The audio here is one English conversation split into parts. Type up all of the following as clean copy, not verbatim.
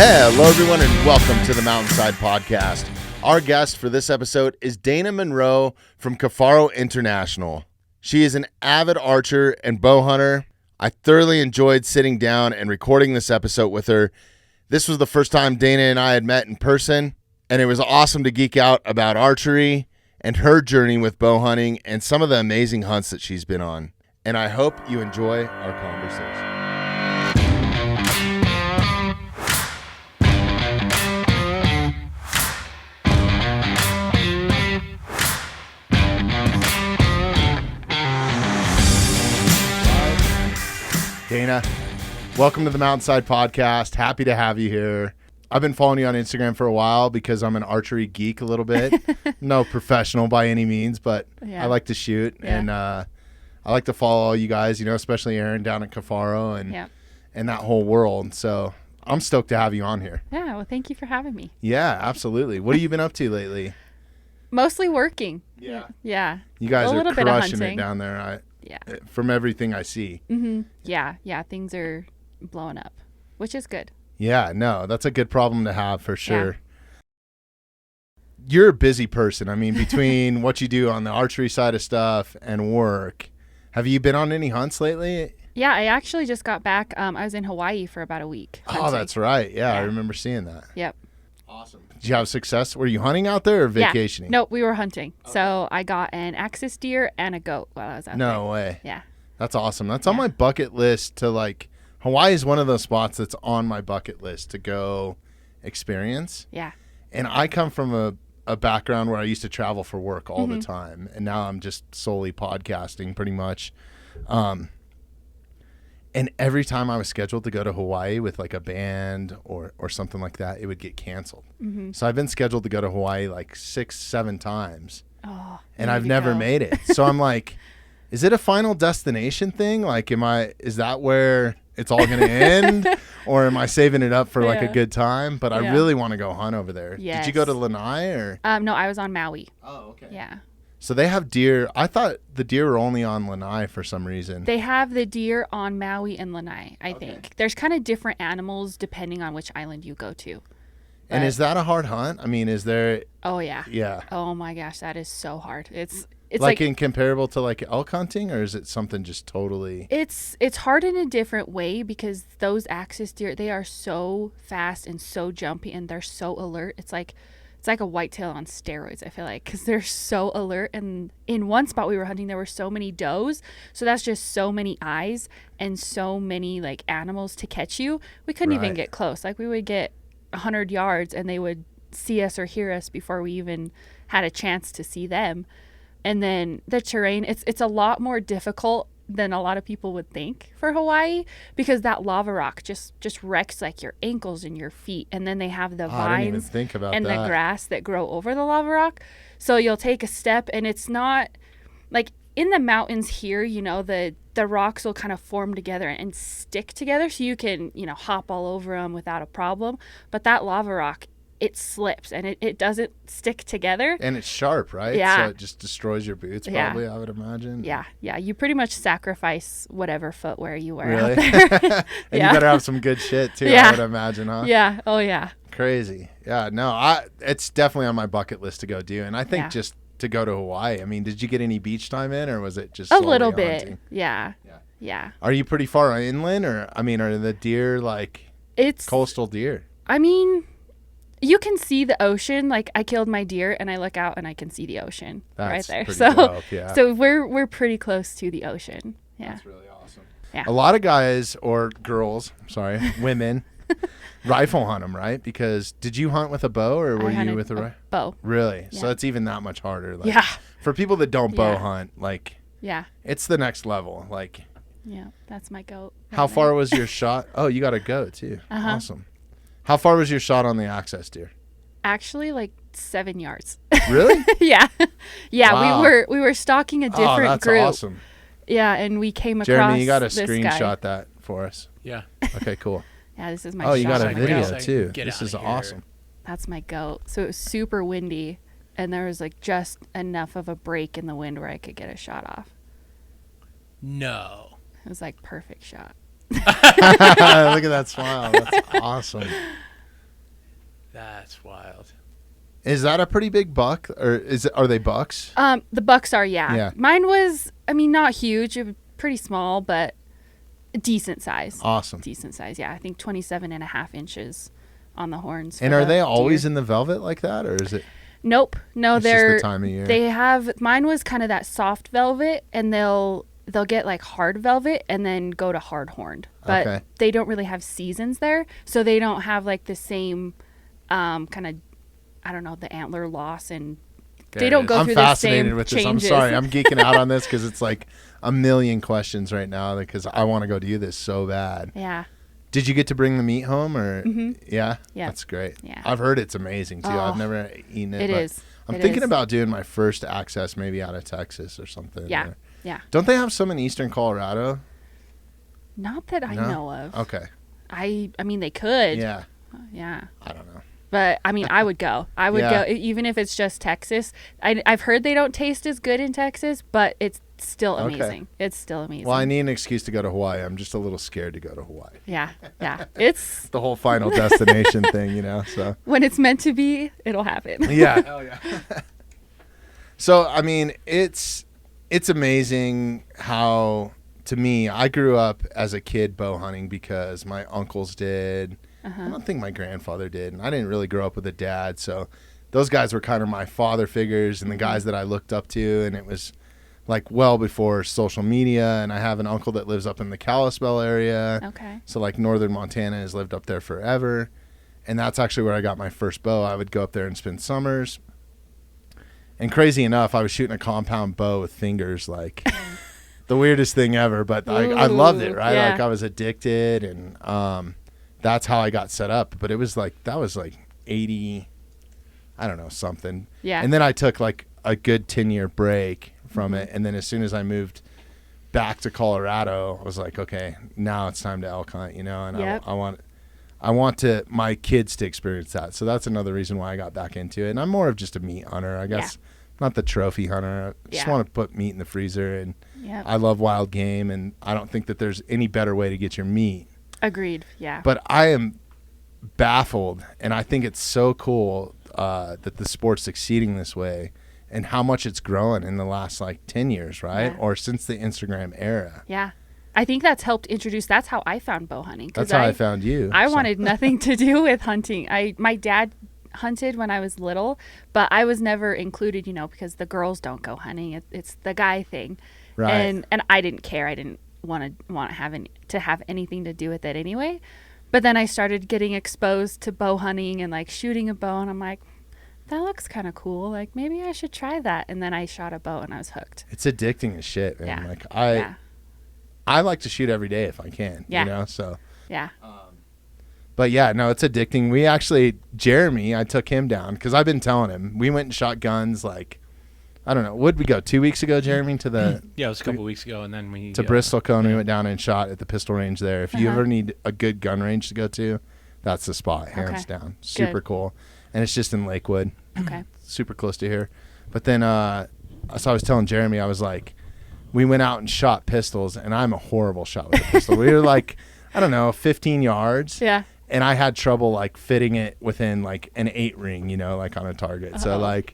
Hello, everyone, and welcome to the Mountainside Podcast. Our guest for this episode is Dayna Monroe from Kifaru International. She is an avid archer and bow hunter. I thoroughly enjoyed sitting down and recording this episode with her. This was the first time Dayna and I had met in person, and it was awesome to geek out about archery and her journey with bow hunting and some of the amazing hunts that she's been on. And I hope you enjoy our conversation. Dayna, welcome to the Mountainside Podcast. Happy to have you here. I've been following you on Instagram for a while because I'm an archery geek a little bit. No professional by any means, but I like to shoot. Yeah. And I like to follow all you guys, especially Aaron down at Kifaru and that whole world. So I'm stoked to have you on here. Yeah, well, thank you for having me. Yeah, absolutely. What have you been up to lately? Mostly working. Yeah. Yeah. You guys are crushing it down there. Yeah. From everything I see. Mm-hmm. Yeah. Things are blowing up, which is good. Yeah, no, that's a good problem to have for sure. Yeah. You're a busy person. I mean, between what you do on the archery side of stuff and work, have you been on any hunts lately? Yeah, I actually just got back. I was in Hawaii for about a week. Hunting. Oh, that's right. Yeah, I remember seeing that. Yep. Awesome. Did you have success? Were you hunting out there or vacationing? No, we were hunting. Okay. So I got an axis deer and a goat while I was out there. No way. Yeah. That's awesome. That's on my bucket list to Hawaii is one of those spots that's on my bucket list to go experience. Yeah. And I come from a background where I used to travel for work all the time. And now I'm just solely podcasting pretty much. And every time I was scheduled to go to Hawaii with a band or something like that, it would get canceled. Mm-hmm. So I've been scheduled to go to Hawaii 6-7 times. Oh, and I've never made it. So I'm like, is it a final destination thing? Is that where it's all going to end? Or am I saving it up for a good time? But I really want to go hunt over there. Yes. Did you go to Lanai or? No, I was on Maui. Oh, okay. Yeah. So they have deer. I thought the deer were only on Lanai for some reason. They have the deer on Maui and Lanai, I think. There's kind of different animals depending on which island you go to. And is that a hard hunt? I mean, is there... Oh, yeah. Yeah. Oh, my gosh. That is so hard. It's in comparable to elk hunting, or is it something just totally... It's hard in a different way because those axis deer, they are so fast and so jumpy and they're so alert. It's like a whitetail on steroids, I feel like, because they're so alert. And in one spot we were hunting, there were so many does. So that's just so many eyes and so many animals to catch you. We couldn't even get close. We would get 100 yards and they would see us or hear us before we even had a chance to see them. And then the terrain, it's a lot more difficult than a lot of people would think for Hawaii because that lava rock just wrecks your ankles and your feet. And then they have the vines and the grass that grow over the lava rock. So you'll take a step and it's not in the mountains here, the rocks will kind of form together and stick together so you can, hop all over them without a problem. But that lava rock, it slips and it doesn't stick together. And it's sharp, right? Yeah. So it just destroys your boots probably, I would imagine. Yeah. You pretty much sacrifice whatever footwear you wear out there. And you better have some good shit too, I would imagine, huh? Yeah. Oh, yeah. Crazy. Yeah, no, it's definitely on my bucket list to go do. And I think just to go to Hawaii, I mean, did you get any beach time in or was it just a little bit? Hunting? Yeah. Are you pretty far inland or, are the deer it's coastal deer? I mean... You can see the ocean. I killed my deer and I look out and I can see the ocean right there. So we're pretty close to the ocean. Yeah. That's really awesome. Yeah. A lot of guys or girls, women, rifle hunt them, right? Because did you hunt with a bow or were you with a bow? Really? Yeah. So it's even that much harder. For people that don't bow hunt, it's the next level. Yeah, that's my goat. How far was your shot? Oh, you got a goat too. Awesome. How far was your shot on the access deer? Actually, 7 yards. Really? Yeah. Wow. We were stalking a different group. That's awesome. Yeah, and we came across Jeremy, you got to this screenshot guy. that for us. Yeah. Okay, cool. Yeah, this is my shot. Oh, you got a right video now. too. This is awesome. That's my goat. So it was super windy, and there was just enough of a break in the wind where I could get a shot off. No. It was perfect shot. Look at that smile. That's awesome. That's wild. Is that a pretty big buck, or are they bucks? The bucks are, yeah. Yeah. Mine was, I mean, not huge, it was pretty small, but a decent size. Awesome. Decent size, yeah. I think 27.5 inches on the horns. And are they always in the velvet like that, or is it? Nope. No, It's they're just the time of year. They have, mine was kind of that soft velvet, and they'll get like hard velvet and then go to hard horned. But Okay. they don't really have seasons there, so they don't have like the same kind of, I don't know, the antler loss, and they don't go through the same I'm fascinated with this. changes. I'm sorry. I'm geeking out on this because it's like a million questions right now because I want to go do this so bad. Yeah. Did you get to bring the meat home or? Mhm. Yeah? Yeah. That's great. Yeah. I've heard it's amazing too. Oh, I've never eaten it. It but is. I'm It thinking is. about doing my first access maybe out of Texas or something. Yeah. or- Yeah. Don't they have some in eastern Colorado? Not that I No? know of. Okay. I mean, they could. Yeah. Yeah. I don't know. But I mean, I would go. I would Yeah. go, even if it's just Texas. I've heard they don't taste as good in Texas, but it's still Okay. amazing. It's still amazing. Well, I need an excuse to go to Hawaii. I'm just a little scared to go to Hawaii. Yeah. Yeah. It's The whole final destination thing, so. when it's meant to be, it'll happen. Yeah. Hell yeah. So, I mean, it's amazing how, to me, I grew up as a kid bow hunting because my uncles did. I don't think my grandfather did. And I didn't really grow up with a dad. So those guys were kind of my father figures and the guys that I looked up to. And it was like well before social media. And I have an uncle that lives up in the Kalispell area. Okay. So like northern Montana has lived up there forever. And that's actually where I got my first bow. I would go up there and spend summers. And crazy enough, I was shooting a compound bow with fingers, like the weirdest thing ever. But I loved it, right? Yeah. Like I was addicted, and that's how I got set up. But it was like, that was like 80, I don't know, something. Yeah. And then I took like a good 10-year break from it. And then as soon as I moved back to Colorado, I was like, okay, now it's time to elk hunt, and Yep. I want my kids to experience that. So that's another reason why I got back into it. And I'm more of just a meat hunter, I guess. Not the trophy hunter. I just Yeah. want to put meat in the freezer. And Yep. I love wild game. And I don't think that there's any better way to get your meat. Agreed. Yeah. But I am baffled. And I think it's so cool that the sport's succeeding this way. And how much it's growing in the last like 10 years, right? Yeah. Or since the Instagram era. Yeah. I think that's helped introduce. That's how I found bow hunting. 'Cause That's how I found you. I so. wanted nothing to do with hunting. My dad hunted when I was little, but I was never included, because the girls don't go hunting. It's the guy thing. Right. And I didn't care. I didn't want to have anything to do with it anyway. But then I started getting exposed to bow hunting and like shooting a bow, and I'm like, that looks kind of cool. Like maybe I should try that. And then I shot a bow and I was hooked. It's addicting as shit, man. Yeah. Like Yeah. I like to shoot every day if I can, Yeah. so. Yeah. But yeah, no, it's addicting. We actually, Jeremy, I took him down because I've been telling him. We went and shot guns like, I don't know, would we go 2 weeks ago, Jeremy, to the Yeah, it was a couple weeks ago, and then we to Bristol Cone. We went down and shot at the pistol range there. If you ever need a good gun range to go to, that's the spot, hands Okay. down. Super cool. And it's just in Lakewood. Okay. Super close to here. But then, so I was telling Jeremy, I was like, we went out and shot pistols, and I'm a horrible shot with a pistol. We were like, I don't know, 15 yards. Yeah. And I had trouble like fitting it within like an 8 ring, like on a target. So like,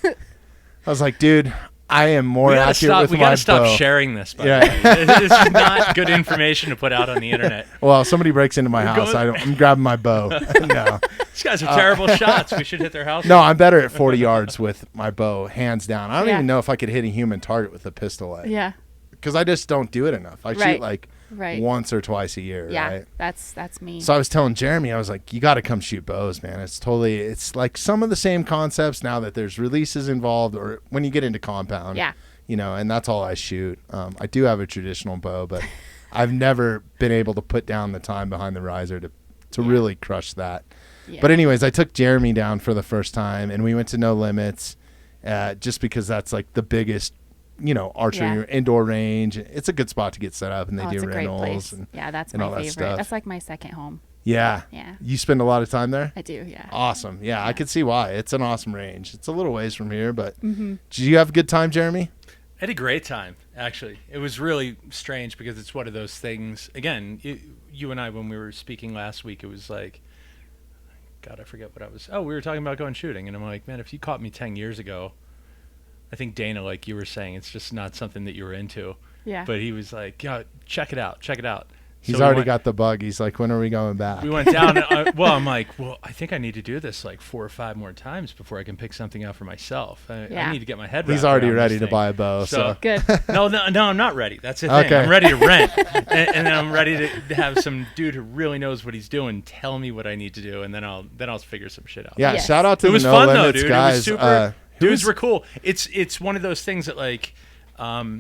I was like, dude, I am more accurate with we my gotta stop bow. sharing this. By Yeah. the way. This is not good information to put out on the internet. Well, somebody breaks into my We're house. going- I'm grabbing my bow. No, These guys are terrible shots. We should hit their house. no, I'm better at 40 yards with my bow, hands down. I don't Yeah. even know if I could hit a human target with a pistol, Yeah. because I just don't do it enough. I shoot Right. like Right. once or twice a year. Yeah. Right? That's me. So I was telling Jeremy, I was like, you got to come shoot bows, man. It's like some of the same concepts now that there's releases involved, or when you get into compound. Yeah. And that's all I shoot. I do have a traditional bow, but I've never been able to put down the time behind the riser to really crush that. Yeah. But anyways, I took Jeremy down for the first time, and we went to No Limits, just because that's like the biggest, archery indoor range. It's a good spot to get set up, and they do it's a great rentals. place. And, Yeah, that's and my all that favorite. stuff. That's like my second home. yeah. Yeah. You spend a lot of time there? I do, yeah. Awesome. Yeah, I could see why. It's an awesome range. It's a little ways from here, but Mm-hmm. did you have a good time, Jeremy? I had a great time, actually. It was really strange because it's one of those things. Again, you and I, when we were speaking last week, it was like, God, I forget what I was. Oh, we were talking about going shooting, and I'm like, man, if you caught me 10 years ago, I think Dayna, like you were saying, it's just not something that you were into. Yeah. But he was like, yeah, check it out. He's So already got the bug. He's like, when are we going back? We went down. And I'm like, well, I think I need to do this like 4 or 5 more times before I can pick something out for myself. I need to get my head wrapped He's already around ready this to thing. buy a bow. So Good. No, I'm not ready. That's the thing. Okay. I'm ready to rent, and then I'm ready to have some dude who really knows what he's doing tell me what I need to do, and then I'll figure some shit out. yeah, Yes. shout out to It the was No fun though, Limits dude. guys. It was super. Who's- Dudes were cool. It's one of those things that like, I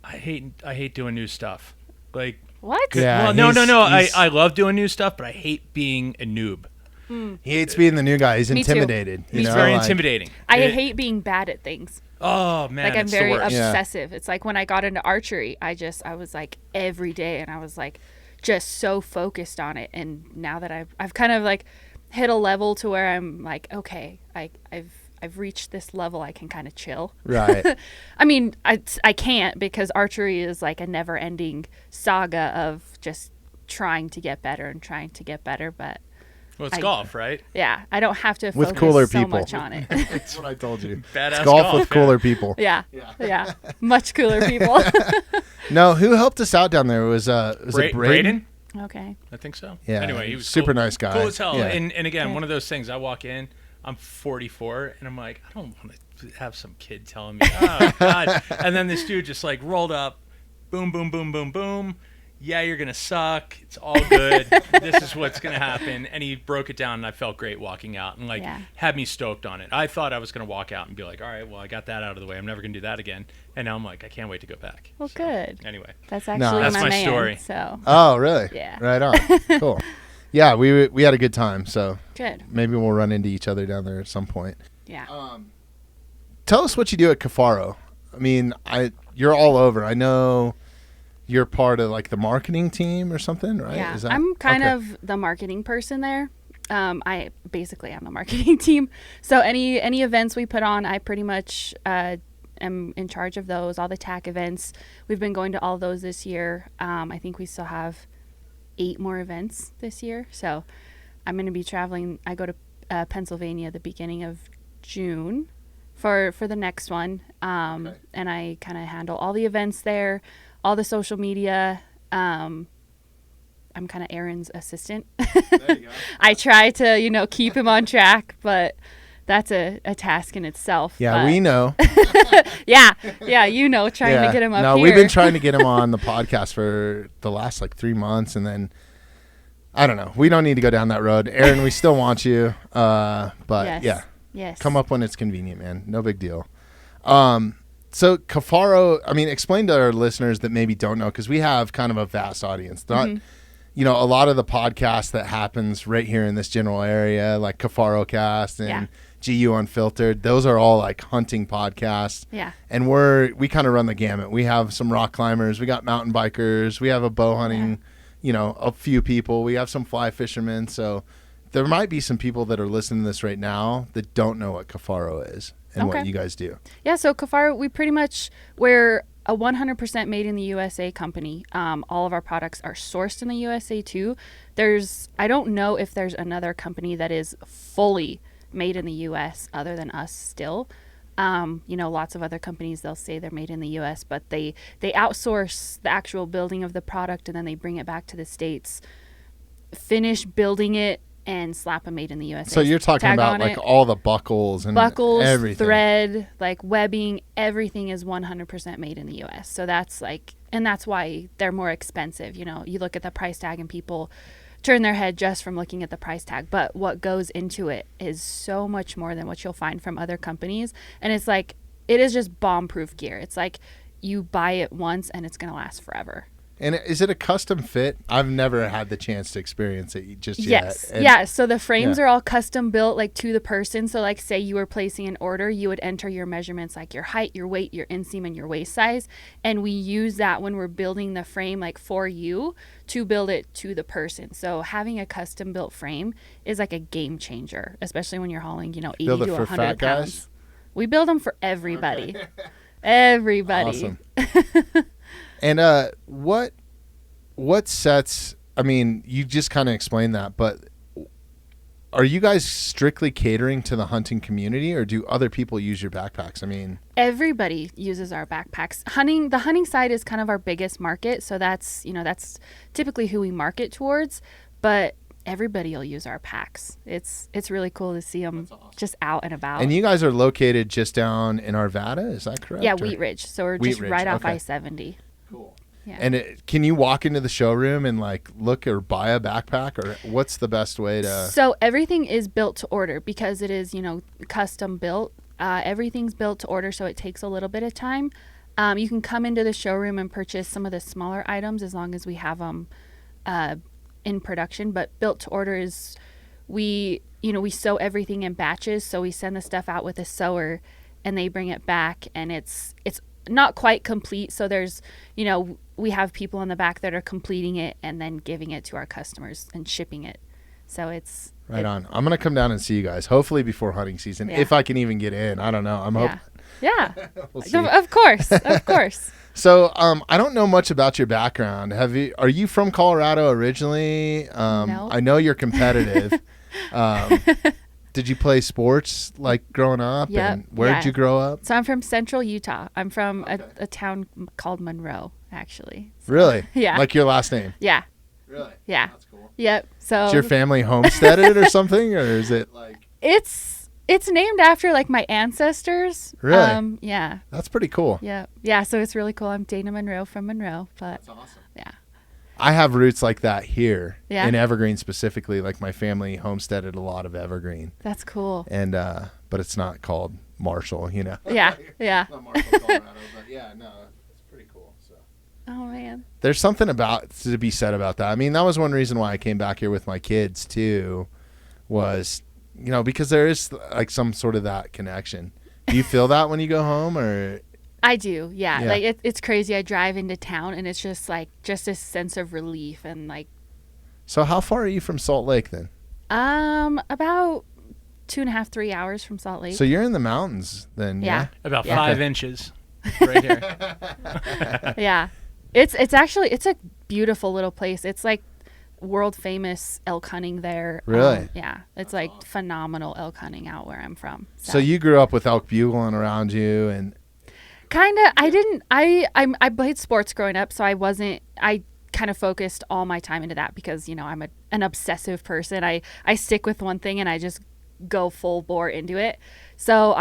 hate doing new stuff. Like, What? Yeah, well, no. he's- I love doing new stuff, but I hate being a noob. He hates being the new guy. He's Me too. intimidated. It's know, very like- intimidating. I It- hate being bad at things. Oh man, Like I'm it's very the worst. Yeah. obsessive. It's like when I got into archery, I was like every day, and I was like just so focused on it. And now that I've kind of like hit a level to where I'm like, okay, I've reached this level, I can kind of chill. Right. I mean, I can't, because archery is like a never-ending saga of just trying to get better and trying to get better. But Well, it's golf, right? yeah, I don't have to With focus cooler so people. much on it. That's what I told you. Badass It's golf with yeah. cooler people. yeah, much cooler people. No, who helped us out down there? Was it Braden? Okay. I think so. Yeah, Anyway, he was super cool. nice guy. Cool as hell. Yeah. And again, Yeah. one of those things. I walk in, I'm 44, and I'm like, I don't want to have some kid telling me, oh God. And then this dude just like rolled up, boom, boom, boom, boom, boom. Yeah, you're gonna suck. It's all good. This is what's gonna happen. And he broke it down, and I felt great walking out, and like Yeah. had me stoked on it. I thought I was gonna walk out and be like, all right, well, I got that out of the way. I'm never gonna do that again. And now I'm like, I can't wait to go back. Well, So, good. Anyway, That's actually That's my my man. story. So Oh, really? Yeah. Right on. Cool. Yeah, we had a good time. So good. maybe we'll run into each other down there at some point. Yeah. Tell us what you do at Kifaru. I mean, you're all over. I know you're part of like the marketing team or something, right? Yeah, Is that- I'm kind okay. of the marketing person there. I basically am the marketing team. So any events we put on, I pretty much am in charge of those. All the TAC events, we've been going to all those this year. I think we still have 8 more events this year. So I'm going to be traveling. I go to Pennsylvania the beginning of June for the next one. Okay. And I kind of handle all the events there, all the social media. I'm kind of Aaron's assistant. There you go. I try to, keep him on track, but that's a task in itself. Yeah, but we know. yeah, trying Yeah. to get him up No, here. we've been trying to get him on the podcast for the last like 3 months, and then I don't know. We don't need to go down that road. Aaron, we still want you, but Yes. yeah, come up when it's convenient, man. No big deal. So Kifaru, I mean, explain to our listeners that maybe don't know, because we have kind of a vast audience. Not, a lot of the podcasts that happens right here in this general area, like Kifaru Cast and GU Unfiltered, those are all like hunting podcasts. Yeah. And we kind of run the gamut. We have some rock climbers, we got mountain bikers, we have a bow hunting, a few people, we have some fly fishermen. So there might be some people that are listening to this right now that don't know what Kifaru is and what Okay. you guys do. Yeah, so Kifaru, we're a 100% made in the USA company. All of our products are sourced in the USA too. I don't know if there's another company that is fully made in the US other than us still. Lots of other companies, they'll say they're made in the US, but they outsource the actual building of the product, and then they bring it back to the States, finish building it, and slap a made in the USA. So you're talking tag about on like it. all the buckles and everything. Thread, like webbing, everything is 100% made in the US. So that's why they're more expensive. You look at the price tag and people turn their head just from looking at the price tag. But what goes into it is so much more than what you'll find from other companies. And it's like, it is just bomb-proof gear. It's like you buy it once and it's going to last forever. And is it a custom fit? I've never had the chance to experience it just Yes. yet. And- Yeah. So the frames Yeah. are all custom built like to the person. So like say you were placing an order, you would enter your measurements like your height, your weight, your inseam, and your waist size. And we use that when we're building the frame like for you to build it to the person. So having a custom built frame is like a game changer, especially when you're hauling, 80 Build it to for 100 fat pounds. guys? We build them for everybody. Everybody. Awesome. And what sets, I mean, you just kind of explained that, but are you guys strictly catering to the hunting community, or do other people use your backpacks? I mean, Everybody uses our backpacks. The hunting side is kind of our biggest market, so that's typically who we market towards, but everybody will use our packs. It's really cool to see them just out and about. and you guys are located just down in Arvada, is that correct? Yeah, or- Wheat Ridge. So we're Wheat just Ridge, right off okay. I-70. Cool. Yeah. And can you walk into the showroom and like look or buy a backpack, or what's the best way to? So everything is built to order because it is, custom built. Everything's built to order, so it takes a little bit of time. You can come into the showroom and purchase some of the smaller items as long as we have them in production. But built to order is we sew everything in batches, so we send the stuff out with a sewer, and they bring it back, and it's not quite complete. So there's, we have people in the back that are completing it and then giving it to our customers and shipping it. So it's Right on. I'm gonna come down and see you guys, hopefully before hunting season, Yeah. if I can even get in. I don't know. I'm hoping. Yeah. We'll see. Of course. Of course. So, I don't know much about your background. Are you from Colorado originally? No. I know you're competitive. Did you play sports like growing up? Yep. And where did you grow up? So I'm from central Utah. I'm from Okay. a town called Monroe, actually. So, Really? Yeah. Like your last name? Yeah. Really? Yeah. That's cool. Yep. So Is your family homesteaded or something, or is it like? it's named after like my ancestors. Really? Yeah. That's pretty cool. Yeah. Yeah. So it's really cool. I'm Dayna Monroe from Monroe, but awesome. yeah. I have roots like that here Yeah. in Evergreen specifically. Like my family homesteaded a lot of Evergreen, That's cool. and but it's not called Marshall, Yeah. Yeah. Not Marshall, Colorado, but yeah, no, it's pretty cool. So Oh man. there's something to be said about that. I mean, that was one reason why I came back here with my kids too, was because there is like some sort of that connection. Do you feel that when you go home, or? I do. Yeah. Yeah. Like it's crazy. I drive into town and it's just like a sense of relief and like So how far are you from Salt Lake then? about 2.5, 3 hours from Salt Lake. So you're in the mountains then, Yeah. About Yeah. 5 inches right here. Yeah. It's a beautiful little place. It's like world famous elk hunting there. Really? Yeah. It's like phenomenal elk hunting out where I'm from. So you grew up with elk bugling around you, and kind of, I played sports growing up, so I kind of focused all my time into that because, I'm an obsessive person. I stick with one thing and I just go full bore into it. So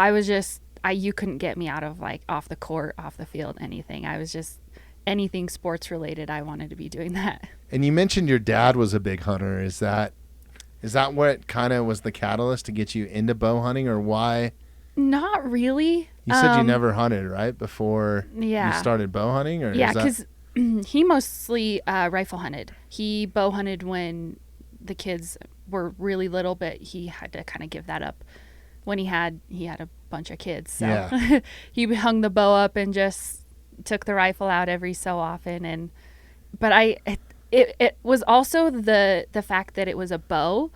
you couldn't get me out of like off the court, off the field, anything. I was just anything sports related. I wanted to be doing that. And you mentioned your dad was a big hunter. Is that what kind of was the catalyst to get you into bow hunting, or why? Not really. You said you never hunted, right, before Yeah. you started bow hunting? Or Yeah, is that... because he mostly rifle hunted. He bow hunted when the kids were really little, but he had to kind of give that up when he had a bunch of kids. So Yeah. he hung the bow up and just took the rifle out every so often. But it was also the fact that it was a bow,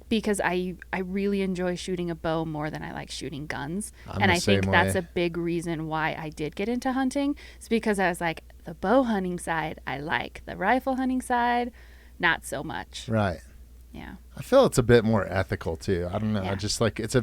because I really enjoy shooting a bow more than I like shooting guns. I'm the I think same that's way. a big reason why I did get into hunting. It's because I was like, the bow hunting side I like, the rifle hunting side not so much. Right. Yeah. I feel it's a bit more ethical too. I don't know. Yeah. Just like it's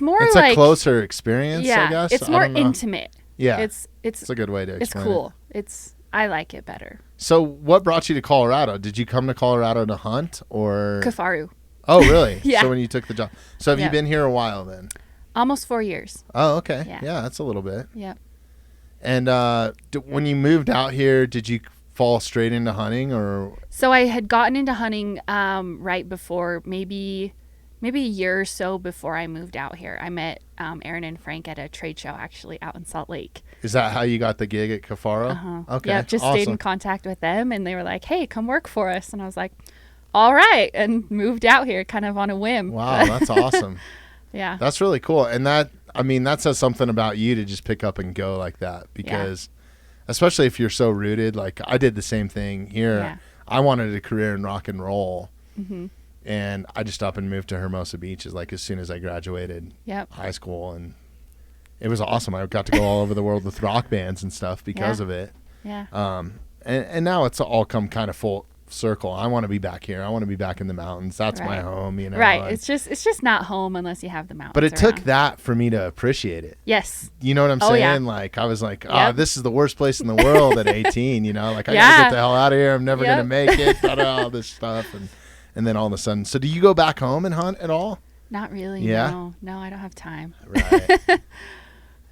More a like closer experience, yeah, I guess. it's I more don't know. intimate. Yeah. It's It's a good way to explain cool. it. I like it better. So what brought you to Colorado? Did you come to Colorado to hunt, or? Kifaru. Oh, really? Yeah. So when you took the job. So have you Yeah. been here a while then? Almost 4 years. Oh, okay. Yeah. Yeah, that's a little bit. Yep. And when you moved out here, did you fall straight into hunting, or? So I had gotten into hunting right before, maybe a year or so before I moved out here. I met Aaron and Frank at a trade show actually out in Salt Lake. Is that how you got the gig at Kifaru? Uh-huh. Okay. Yeah, just stayed in awesome. contact with them, and they were like, "Hey, come work for us." And I was like, "All right," and moved out here kind of on a whim. Wow, that's awesome. Yeah. That's really cool. And that says something about you to just pick up and go like that, because especially if you're so rooted, like I did the same thing here. Yeah. I wanted a career in rock and roll. Mm-hmm. And I just up and moved to Hermosa Beach as soon as I graduated Yep. high school, and it was awesome. I got to go all over the world with rock bands and stuff because Yeah. of it. Yeah. And now it's all come kind of full circle. I want to be back here. I want to be back in the mountains. That's my home, you know. Right. And, It's just not home unless you have the mountains. but it took around. that for me to appreciate it. Yes. You know what I'm Oh, saying? yeah. Like I was like, Yep. this is the worst place in the world at 18, you know? Like I got to Yeah. get the hell out of here. I'm never Yep. going to make it. All this stuff and then all of a sudden. So do you go back home and hunt at all? Not really. Yeah? No, I don't have time. Right.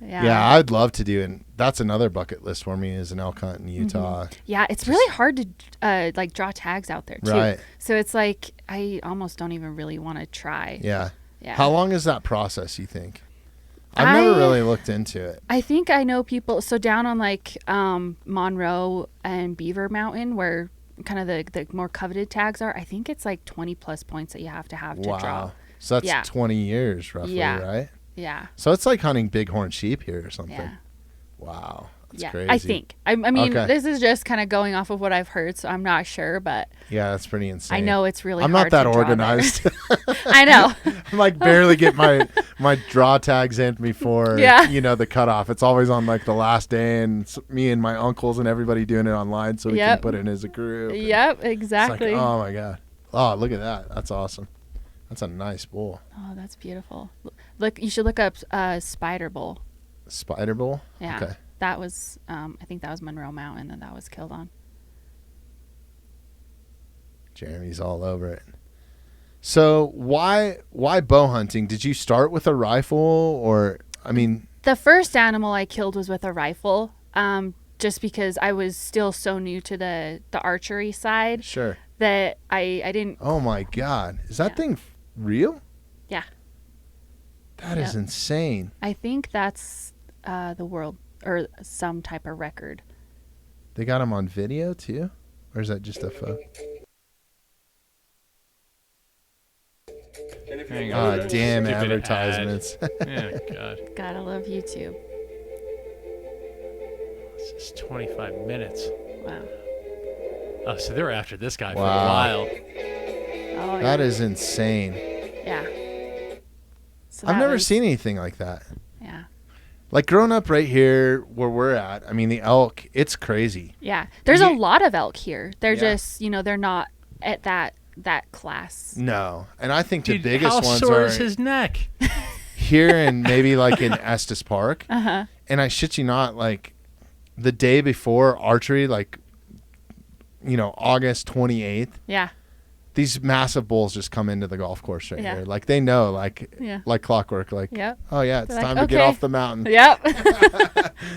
Yeah. Yeah, I'd love to do, and that's another bucket list for me is an elk hunt in Utah. Yeah, it's really hard to like draw tags out there too. Right. So it's like I almost don't even really want to try. Yeah. Yeah. How long is that process, you think? I've never really looked into it. I think I know people. So down on like Monroe and Beaver Mountain, where kind of the more coveted tags are, I think it's like 20 plus points that you have to draw. Wow. So that's 20 years roughly, right? Yeah. So it's like hunting bighorn sheep here or something. Yeah. Wow. That's Yeah. crazy. I think. I mean, Okay. this is just kind of going off of what I've heard, so I'm not sure, but Yeah, that's pretty insane. I know it's really I'm hard not that to draw organized. there. I know. I'm like barely get my draw tags in before Yeah. the cutoff. It's always on like the last day, and me and my uncles and everybody doing it online so we can Yep. put it as a group. And Yep, it's exactly. like, oh my god. Oh, look at that. That's awesome. That's a nice bull. Oh, that's beautiful. Look, you should look up Spider Bull. Spider bull? Yeah. Okay. That was I think that was Monroe Mountain that was killed on. Jeremy's all over it. So why bow hunting? Did you start with a rifle or I mean The first animal I killed was with a rifle. Just because I was still so new to the archery side sure. that I didn't. Oh my god. Is that Yeah. thing real? Yeah. That is Yep. insane. I think that's the world or some type of record. They got him on video too? Or is that just a photo? Hang Ah, on. damn Stupid advertisements. ad. Yeah, God. Gotta love YouTube. This is 25 minutes. Wow. Oh, so they were after this guy for a Wow. while. Oh, That is insane. yeah. So I've that never was- seen anything like that. Yeah. Like growing up right here where we're at, I mean the elk, it's crazy. Yeah. There's a lot of elk here. They're Yeah. just, they're not at that class. No. And I think Dude, the biggest how ones sore are is his neck? here and maybe like in Estes Park. Uh-huh. And I shit you not, like the day before archery, like August 28th, Yeah. these massive bulls just come into the golf course right Yeah. here. Like they know, like Yeah. like clockwork, like Yep. oh yeah, it's They're like, time to get okay. off the mountain. Yep. There's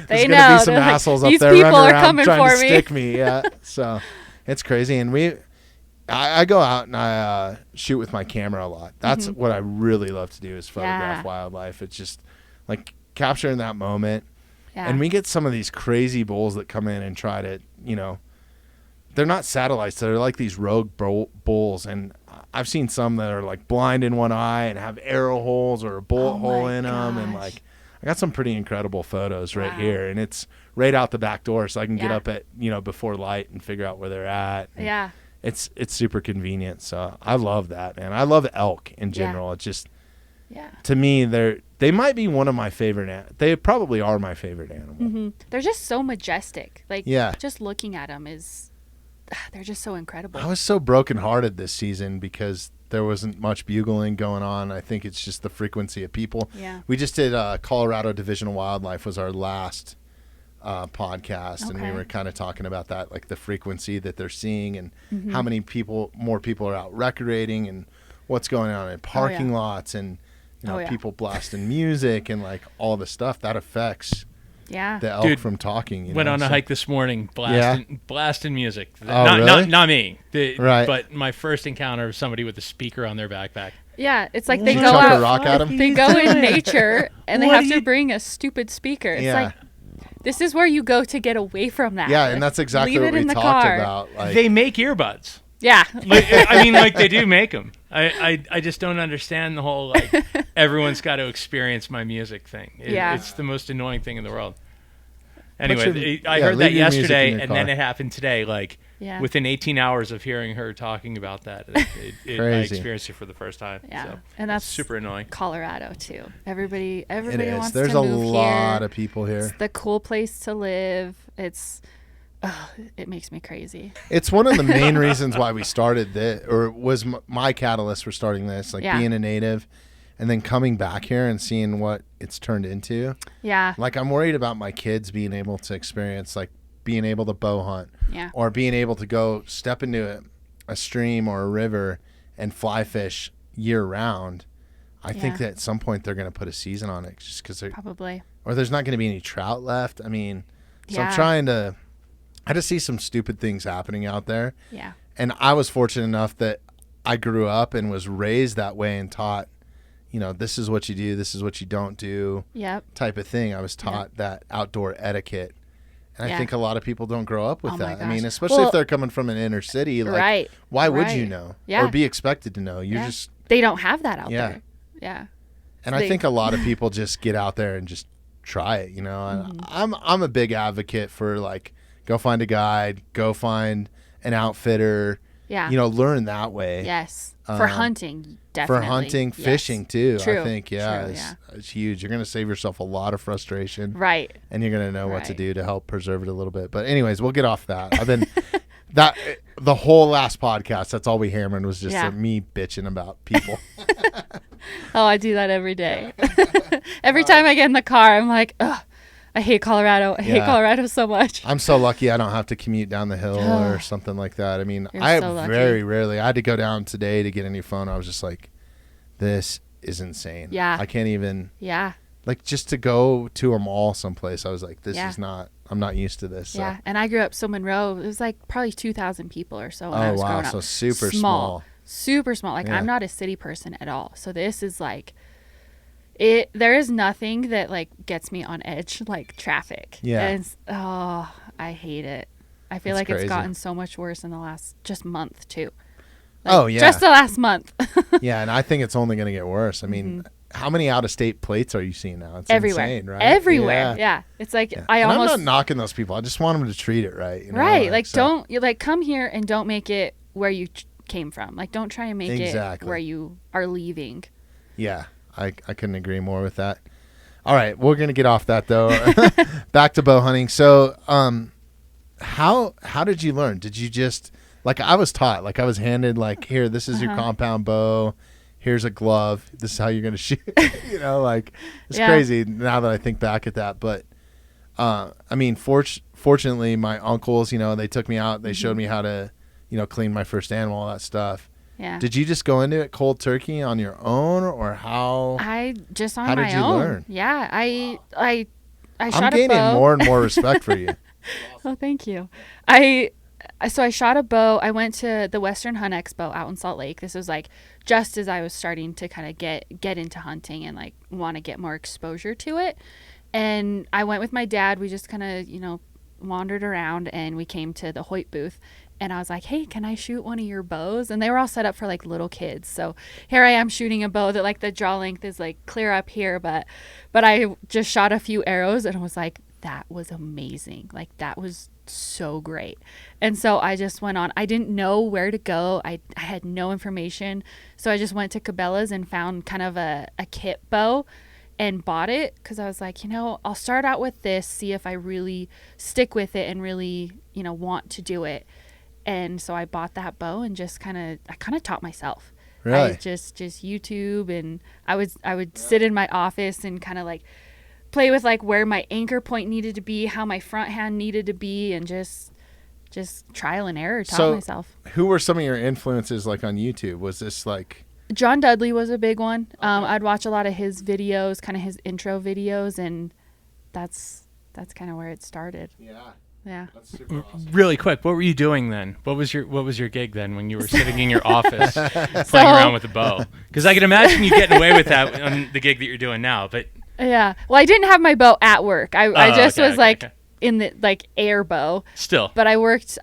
They gonna know. be some They're like, assholes up "These there people running are around coming trying to for me." stick me. Yeah, so it's crazy. And I go out and I shoot with my camera a lot. That's what I really love to do is photograph Yeah. wildlife. It's just like capturing that moment. Yeah. And we get some of these crazy bulls that come in and try to, they're not satellites. They're like these rogue bulls. And I've seen some that are like blind in one eye and have arrow holes or a bullet Oh hole my in them. And gosh. like, I got some pretty incredible photos right Wow. here. And it's right out the back door. So I can get Yeah. up at, before light and figure out where they're at. And Yeah. It's super convenient. So I love that, man. I love elk in general. It's just, Yeah. to me, they might be one of my favorite. They probably are my favorite animal. Mm-hmm. They're just so majestic. Like, Yeah. just looking at them they're just so incredible. I was so brokenhearted this season because there wasn't much bugling going on. I think it's just the frequency of people. Yeah. We just did Colorado Division of Wildlife was our last podcast, and we Okay. were kind of talking about that, like the frequency that they're seeing and how many more people are out recreating and what's going on in parking lots and people blasting music and like all the stuff that affects Yeah. the elk Dude, from talking. Went on a so- hike this morning, blasting music. Oh, not, really? not me. Right. But my first encounter of somebody with a speaker on their backpack. Yeah. It's like Did they you go chuck a out. rock at him? They go in nature and they What have do to you- bring a stupid speaker. It's Yeah. like, this is where you go to get away from that. Yeah, Like, and that's exactly leave what it we in the talked car. about. Like, They make earbuds. Yeah. Like they do make them. I just don't understand the whole like everyone's got to experience my music thing. Yeah. It's the most annoying thing in the world. Anyway, your- I yeah, heard leave that your music yesterday, in your and then car. it happened today. Like Yeah. within 18 hours of hearing her talking about that, I Crazy. experienced it for the first time. Yeah. So And that's it's super annoying. Colorado too. Everybody it is. wants There's to a move lot here. of people here. It's the cool place to live. It's it makes me crazy. It's one of the main reasons why we started this, or was my catalyst for starting this, like being a native and then coming back here and seeing what it's turned into. Yeah. Like, I'm worried about my kids being able to experience, like, being able to bow hunt or being able to go step into a stream or a river and fly fish year round. I think that at some point they're going to put a season on it just because probably, or there's not going to be any trout left. I mean, so I just see some stupid things happening out there. Yeah. And I was fortunate enough that I grew up and was raised that way and taught, you know, this is what you do, this is what you don't do. Yep. Type of thing. I was taught that outdoor etiquette. And I think a lot of people don't grow up with that. I mean, especially if they're coming from an inner city, like, why would you know or be expected to know? You're just, they don't have that out there. Yeah. And I think a lot of people just get out there and just try it, you know. And I'm a big advocate for, like, go find a guide, go find an outfitter. Yeah. You know, learn that way. Yes. For hunting, definitely. For hunting, fishing too. True. I think, it's huge. You're going to save yourself a lot of frustration. Right. And you're going to know what to do to help preserve it a little bit. But anyways, we'll get off that. I've been the whole last podcast, that's all we hammered was just me bitching about people. Oh, I do that every day. Every time I get in the car, I'm like, ugh. I hate Colorado. I hate Colorado so much. I'm so lucky I don't have to commute down the hill or something like that. I mean, I very rarely. I had to go down today to get a new phone. I was just like, this is insane. Yeah. I can't even. Yeah. Like, just to go to a mall someplace, I was like, this is not, I'm not used to this. So. Yeah. And I grew up, so Monroe, it was like probably 2,000 people or so when I was growing up. So super small. Super small. Like, I'm not a city person at all. So this is like. There is nothing that like gets me on edge like traffic. Yeah. And I hate it. I feel like it's gotten so much worse in the last just month too. Like, just the last month. Yeah, and I think it's only going to get worse. I mean, how many out of state plates are you seeing now? It's everywhere. Insane, right? Everywhere. Yeah. It's like I'm not knocking those people. I just want them to treat it right. You know? Right. Like don't come here and don't make it where you came from. Like don't try and make it where you are leaving. Yeah. I couldn't agree more with that. All right, we're gonna get off that though. Back to bow hunting. So, how did you learn? Did you just like I was taught? Like I was handed like here, this is your compound bow. Here's a glove. This is how you're gonna shoot. You know, like it's crazy now that I think back at that. But I mean, fortunately, my uncles, you know, they took me out. They showed me how to, you know, clean my first animal, all that stuff. Yeah. Did you just go into it cold turkey on your own, or how? I just on my own. How did you learn? Yeah, I shot a bow. I'm gaining more and more respect for you. Oh, thank you. I shot a bow. I went to the Western Hunt Expo out in Salt Lake. This was like just as I was starting to kind of get into hunting and like want to get more exposure to it. And I went with my dad. We just kind of, you know, wandered around and we came to the Hoyt booth. And I was like, hey, can I shoot one of your bows? And they were all set up for like little kids. So here I am shooting a bow that like the draw length is like clear up here. But I just shot a few arrows and I was like, that was amazing. Like that was so great. And so I just went on. I didn't know where to go. I had no information. So I just went to Cabela's and found kind of a kit bow and bought it because I was like, you know, I'll start out with this, see if I really stick with it and really, you know, want to do it. And so I bought that bow and just I kind of taught myself. Really? I just YouTube, and I would sit in my office and kind of like play with like where my anchor point needed to be, how my front hand needed to be, and just trial and error taught myself. Who were some of your influences like on YouTube? Was this like John Dudley was a big one. Okay. I'd watch a lot of his videos, kind of his intro videos, and that's kind of where it started. Yeah. That's super awesome. Really quick, what were you doing then? What was your gig then when you were sitting in your office playing around with a bow? Because I can imagine you getting away with that on the gig that you're doing now. But yeah, well, I didn't have my bow at work. I just was in the like air bow. Still, but I worked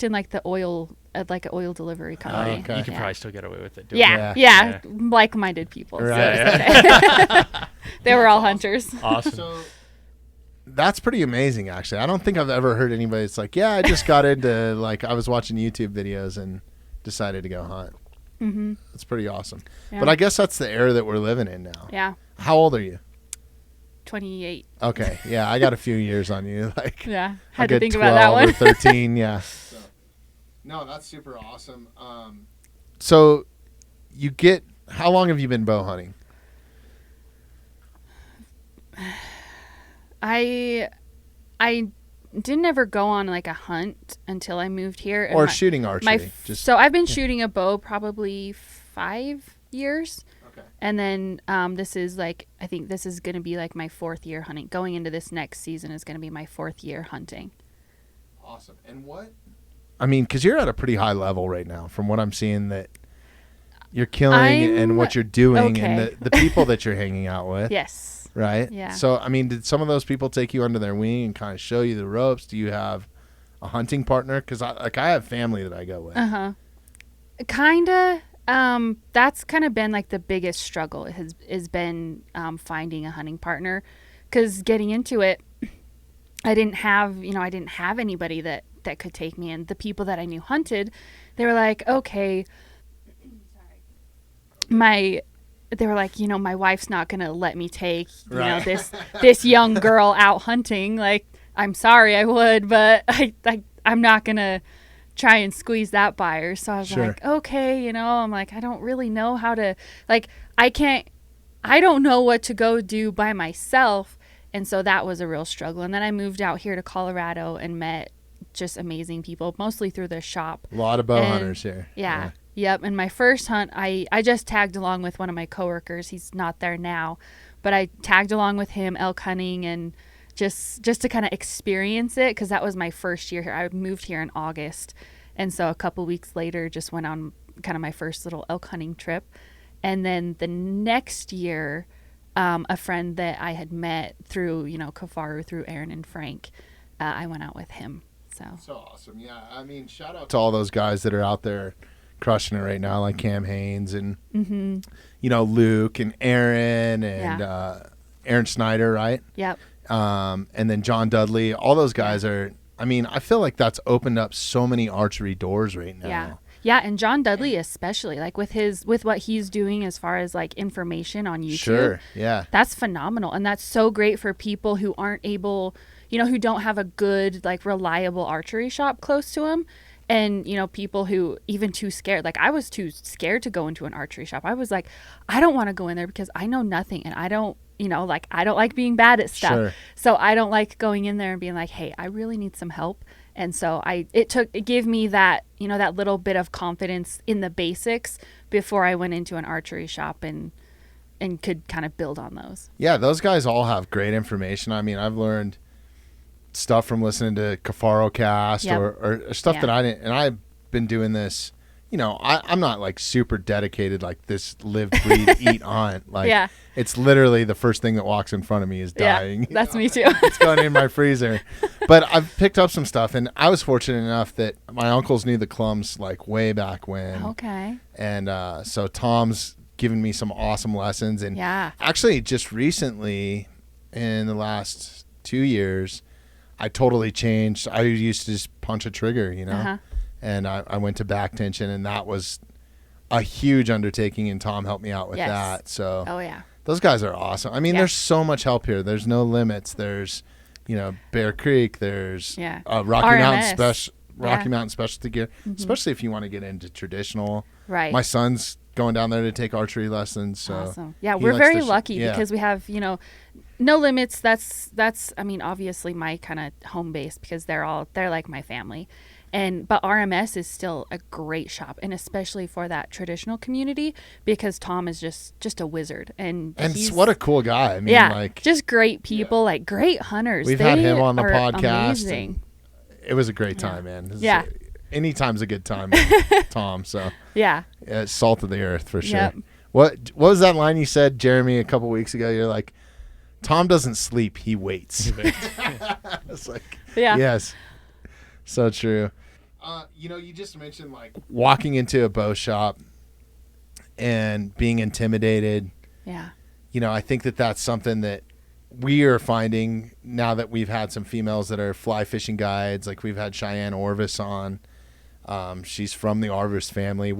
in like the oil at like an oil delivery company. You could probably still get away with it. Yeah, like-minded people. Right. So okay. They were all hunters. Awesome. So, that's pretty amazing, actually. I don't think I've ever heard anybody that's like, yeah, I just got into, like, I was watching YouTube videos and decided to go hunt. Mm-hmm. That's pretty awesome. Yeah. But I guess that's the era that we're living in now. Yeah. How old are you? 28. Okay, yeah, I got a few years on you. Like, Yeah, a had to good think about that 12 one. or 13, yeah. So, no, that's super awesome. So you get, how long have you been bow hunting? I didn't ever go on like a hunt until I moved here. And Or shooting archery? So I've been shooting a bow probably 5 years. Okay. And then this is like, I think this is going to be like my 4th year hunting. Going into this next season is going to be my 4th year hunting. Awesome. And what? I mean, because you're at a pretty high level right now from what I'm seeing that you're killing and what you're doing and the people that you're hanging out with. Yes. Right? Yeah. So, I mean, did some of those people take you under their wing and kind of show you the ropes? Do you have a hunting partner? Because I have family that I go with. Uh-huh. Kind of. That's kind of been like the biggest struggle has been finding a hunting partner, because getting into it, I didn't have anybody that could take me. And the people that I knew hunted, they were like, okay, my wife's not going to let me take, this young girl out hunting. Like, I'm sorry, I would, but I'm not going to try and squeeze that by her. So I was like, okay, I'm like, I don't really know how to, like, I don't know what to go do by myself. And so that was a real struggle. And then I moved out here to Colorado and met just amazing people, mostly through the shop. A lot of bow hunters here. Yeah. Yep. And my first hunt, I just tagged along with one of my coworkers. He's not there now, but I tagged along with him elk hunting and just to kind of experience it, because that was my first year here. I moved here in August, and so a couple weeks later just went on kind of my first little elk hunting trip. And then the next year, a friend that I had met through Kifaru, through Aaron and Frank, I went out with him. So awesome. Yeah, I mean, shout out to all those guys that are out there crushing it right now, like Cam Haynes and Luke and Aaron and Aaron Snyder, right? Yep. And then John Dudley, all those guys are, I mean, I feel like that's opened up so many archery doors right now. Yeah, and John Dudley especially, like with what he's doing as far as like information on YouTube. Sure, yeah. That's phenomenal, and that's so great for people who aren't able, who don't have a good, like, reliable archery shop close to them. And, people who even too scared, like I was too scared to go into an archery shop. I was like, I don't want to go in there because I know nothing, and I don't, I don't like being bad at stuff. Sure. So I don't like going in there and being like, hey, I really need some help. And so it gave me that, that little bit of confidence in the basics before I went into an archery shop and could kind of build on those. Yeah, those guys all have great information. I mean, I've learned stuff from listening to Kifaru cast or stuff that I didn't, and I've been doing this, I'm not like super dedicated, like this live, breathe, eat, hunt. Like it's literally the first thing that walks in front of me is dying. Yeah, that's me too. It's going in my freezer. But I've picked up some stuff, and I was fortunate enough that my uncles knew the Clums like way back when. Okay. And so Tom's given me some awesome lessons. And actually just recently in the last 2 years, I totally changed. I used to just punch a trigger, and I went to back tension, and that was a huge undertaking, and Tom helped me out with that. So those guys are awesome. I mean, there's so much help here. There's no limits. There's, Bear Creek. There's Rocky Mountain Specialty Gear, especially if you want to get into traditional. Right. My son's going down there to take archery lessons. So awesome. Yeah, we're very lucky because we have, no limits. That's I mean, obviously my kind of home base, because they're like my family. But RMS is still a great shop, and especially for that traditional community, because Tom is just a wizard, and what a cool guy. I mean, just great people, like great hunters. We've had him on the podcast. Amazing. It was a great time, man. Anytime's a good time, Tom. So salt of the earth for sure. Yep. What was that line you said, Jeremy, a couple weeks ago? You're like, Tom doesn't sleep, he waits. It's like, yes, so true. You just mentioned like walking into a bow shop and being intimidated. Yeah. I think that's something that we are finding now that we've had some females that are fly fishing guides. Like we've had Cheyenne Orvis on. She's from the Orvis family.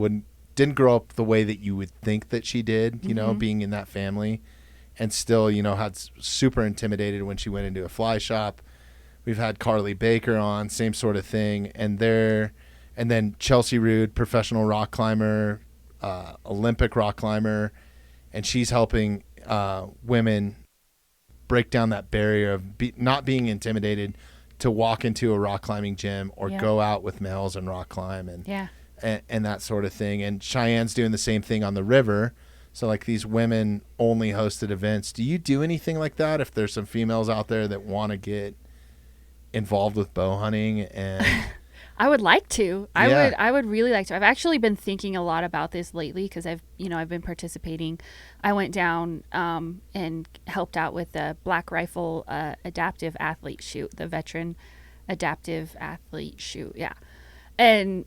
Didn't grow up the way that you would think that she did, being in that family. and still, had super intimidated when she went into a fly shop. We've had Carly Baker on, same sort of thing. And then Chelsea Rude, professional rock climber, Olympic rock climber, and she's helping women break down that barrier of not being intimidated to walk into a rock climbing gym or go out with males and rock climb and that sort of thing. And Cheyenne's doing the same thing on the river. So like these women only hosted events. Do you do anything like that if there's some females out there that want to get involved with bow hunting? And I would like to. I would really like to. I've actually been thinking a lot about this lately because I've been participating. I went down and helped out with the Black Rifle adaptive athlete shoot, the veteran adaptive athlete shoot. Yeah. And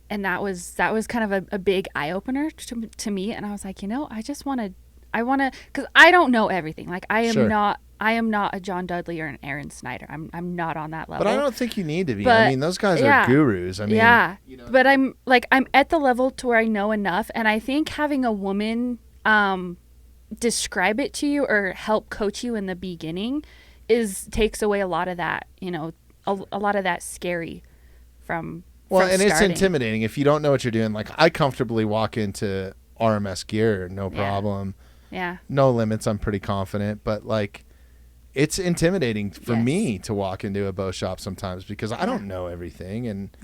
that was kind of a big eye opener to me. And I was like, I want to, because I don't know everything. Like I am not a John Dudley or an Aaron Snyder. I'm not on that level. But I don't think you need to be. I mean, those guys are gurus. I mean, But I'm at the level to where I know enough, and I think having a woman describe it to you or help coach you in the beginning takes away a lot of that. A lot of that scary from. And it's intimidating if you don't know what you're doing. Like I comfortably walk into RMS gear, no problem. Yeah. No limits. I'm pretty confident, but like. It's intimidating for me to walk into a bow shop sometimes because I don't know everything, and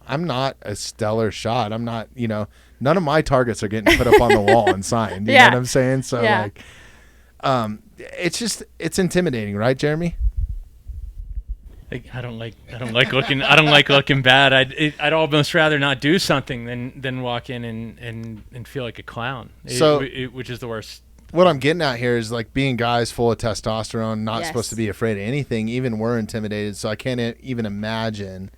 I'm not a stellar shot. I'm not, none of my targets are getting put up on the wall and signed. You know what I'm saying? So it's intimidating, right, Jeremy? I don't like looking bad. I'd almost rather not do something than walk in and feel like a clown. Which is the worst. What I'm getting at here is like being guys full of testosterone, not supposed to be afraid of anything. Even we're intimidated. So I can't even imagine,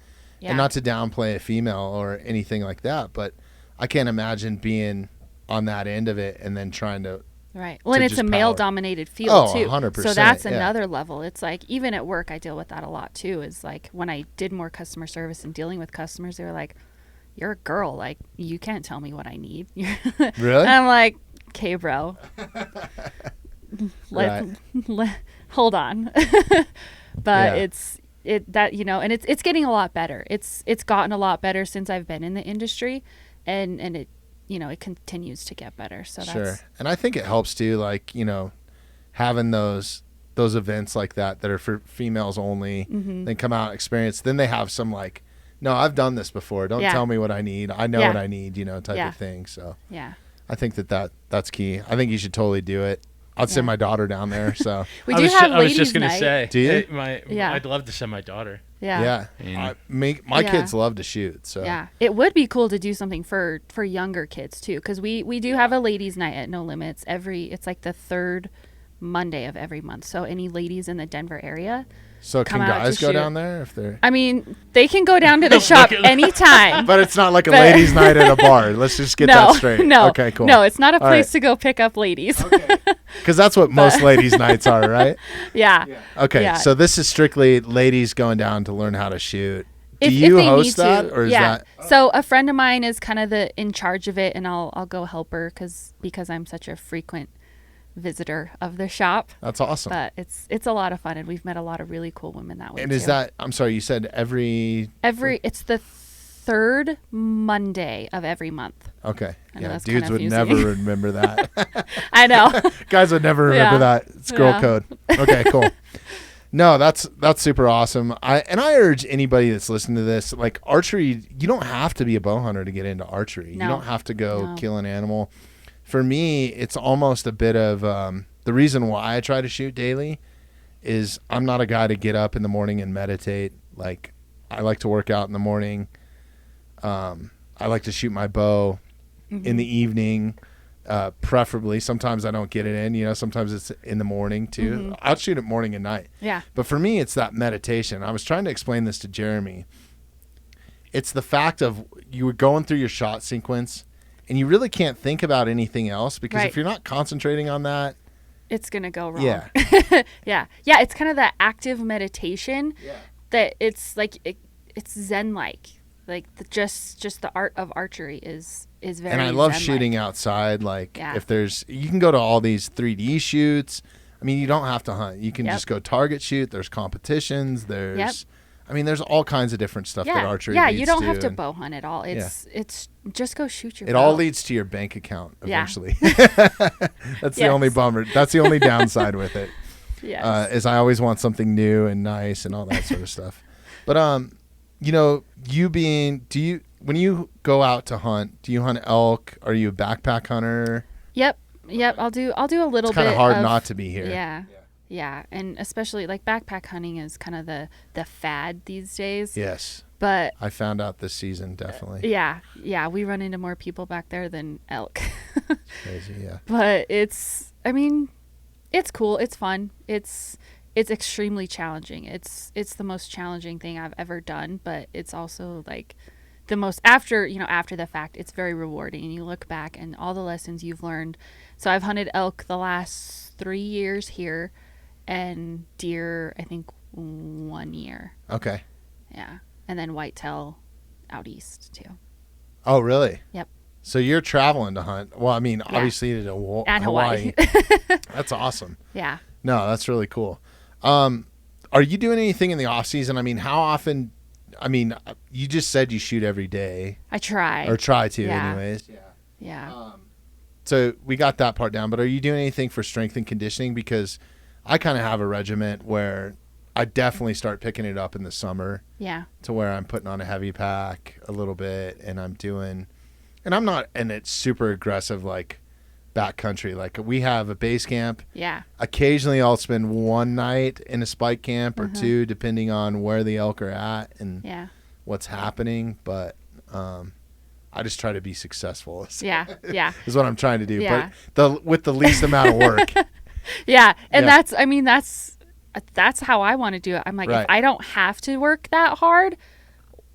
and not to downplay a female or anything like that, but I can't imagine being on that end of it and then trying to. Right. Well, and it's a male-dominated field too. 100%. So that's another level. It's like even at work, I deal with that a lot too. Is like when I did more customer service and dealing with customers, they were like, "You're a girl. Like you can't tell me what I need." Really? And I'm like. Okay, bro. Hold on. But it's getting a lot better. It's gotten a lot better since I've been in the industry, and it it continues to get better. So that's And I think it helps too, like having those events like that are for females only. Then come out, experience. Then they have some like, no, I've done this before. Don't tell me what I need. I know what I need. Type of thing. So I think that's key. I think you should totally do it. I'd send my daughter down there. So we do have ladies' night. I was just going to say. Do you? I'd love to send my daughter. Yeah. My kids love to shoot. So yeah, it would be cool to do something for younger kids too, because we do have a ladies' night at No Limits. It's like the third Monday of every month. So any ladies in the Denver area. So can guys go down there if they're? I mean, they can go down to the shop anytime. But it's not like a ladies' night at a bar. Let's just get that straight. No. Okay, cool. No, it's not a place to go pick up ladies. Okay. Because that's what most ladies' nights are, right? Yeah. Okay, so this is strictly ladies going down to learn how to shoot. Do you host that, or is that? So a friend of mine is kind of in charge of it, and I'll go help her because I'm such a frequent visitor of the shop. That's awesome. But it's a lot of fun, and we've met a lot of really cool women that way. And is that? I'm sorry, you said every. It's the third Monday of every month. Okay. Yeah, dudes would never remember that. I know. Guys would never remember that. It's girl code. Okay, cool. No, that's super awesome. I urge anybody that's listening to this, like archery, you don't have to be a bow hunter to get into archery. No. You don't have to go kill an animal. For me, it's almost a bit of the reason why I try to shoot daily is I'm not a guy to get up in the morning and meditate. Like I like to work out in the morning. I like to shoot my bow in the evening, preferably. Sometimes I don't get it in, sometimes it's in the morning too. I'll shoot it morning and night. Yeah. But for me, it's that meditation. I was trying to explain this to Jeremy. It's the fact of you were going through your shot sequence and you really can't think about anything else because if you're not concentrating on that, it's going to go wrong. Yeah. Yeah. It's kind of that active meditation that it's like, it's Zen-like. Like just the art of archery is very. And I love Zen-like. shooting outside. Like if there's, you can go to all these 3D shoots. I mean, you don't have to hunt. You can just go target shoot. There's competitions. There's, I mean, there's all kinds of different stuff that archery leads to. Yeah, you don't have to bow hunt at all. It's just go shoot your bow. It all leads to your bank account eventually. That's the only bummer. That's the only downside with it. Yes. Is I always want something new and nice and all that sort of stuff. But you know, when you go out to hunt, do you hunt elk? Are you a backpack hunter? Yep. I'll do a little bit. It's kind of hard not to be here. Yeah, and especially like backpack hunting is kind of the fad these days. Yes. But I found out this season, definitely. Yeah, we run into more people back there than elk. Crazy, yeah. But it's cool. It's fun. It's extremely challenging. It's the most challenging thing I've ever done, but it's also like the most after the fact, it's very rewarding, and you look back and all the lessons you've learned. So I've hunted elk the last 3 years here, and deer I think 1 year. Okay. Yeah. And then whitetail out east too. Oh, really? Yep. So you're traveling to hunt. Well, I mean, obviously to Hawaii. That's awesome. Yeah. No, that's really cool. Are you doing anything in the off season? I mean, how often? I mean, you just said you shoot every day. I try. Or try to, anyways. Yeah. So we got that part down. But are you doing anything for strength and conditioning? Because I kind of have a regiment where I definitely start picking it up in the summer. Yeah. To where I'm putting on a heavy pack a little bit, and I'm not, and it's super aggressive like backcountry. Like we have a base camp. Yeah. Occasionally I'll spend one night in a spike camp or two, depending on where the elk are at and what's happening. But I just try to be successful. Yeah. Is what I'm trying to do. Yeah. But with the least amount of work. Yeah. And that's how I want to do it. I'm like, if I don't have to work that hard,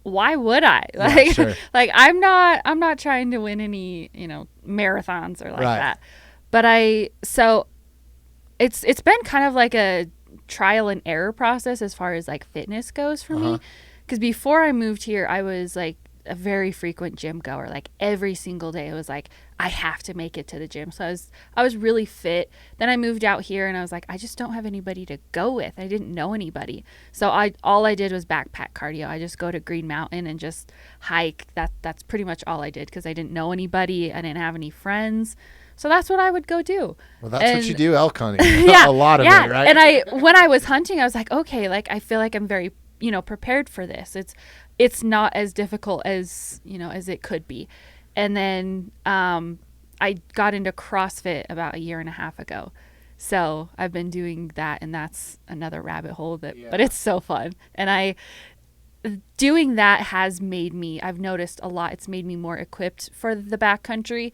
why would I? Like, sure. Like I'm not trying to win any, marathons or like that. But so it's been kind of like a trial and error process as far as like fitness goes for me. Because before I moved here, I was like a very frequent gym goer. Like every single day, it was like I have to make it to the gym. So I was really fit. Then I moved out here, and I was like, I just don't have anybody to go with. I didn't know anybody, so all I did was backpack cardio. I just go to Green Mountain and just hike. That's pretty much all I did because I didn't know anybody. I didn't have any friends. So that's what I would go do. Well, that's what you do elk hunting. A lot of it, right? And when I was hunting, I was like, okay, like I feel like I'm very prepared for this. It's not as difficult as as it could be. And then I got into CrossFit about 1.5 years ago. So I've been doing that, and that's another rabbit hole but it's so fun. And doing that has made me, I've noticed a lot, it's made me more equipped for the backcountry.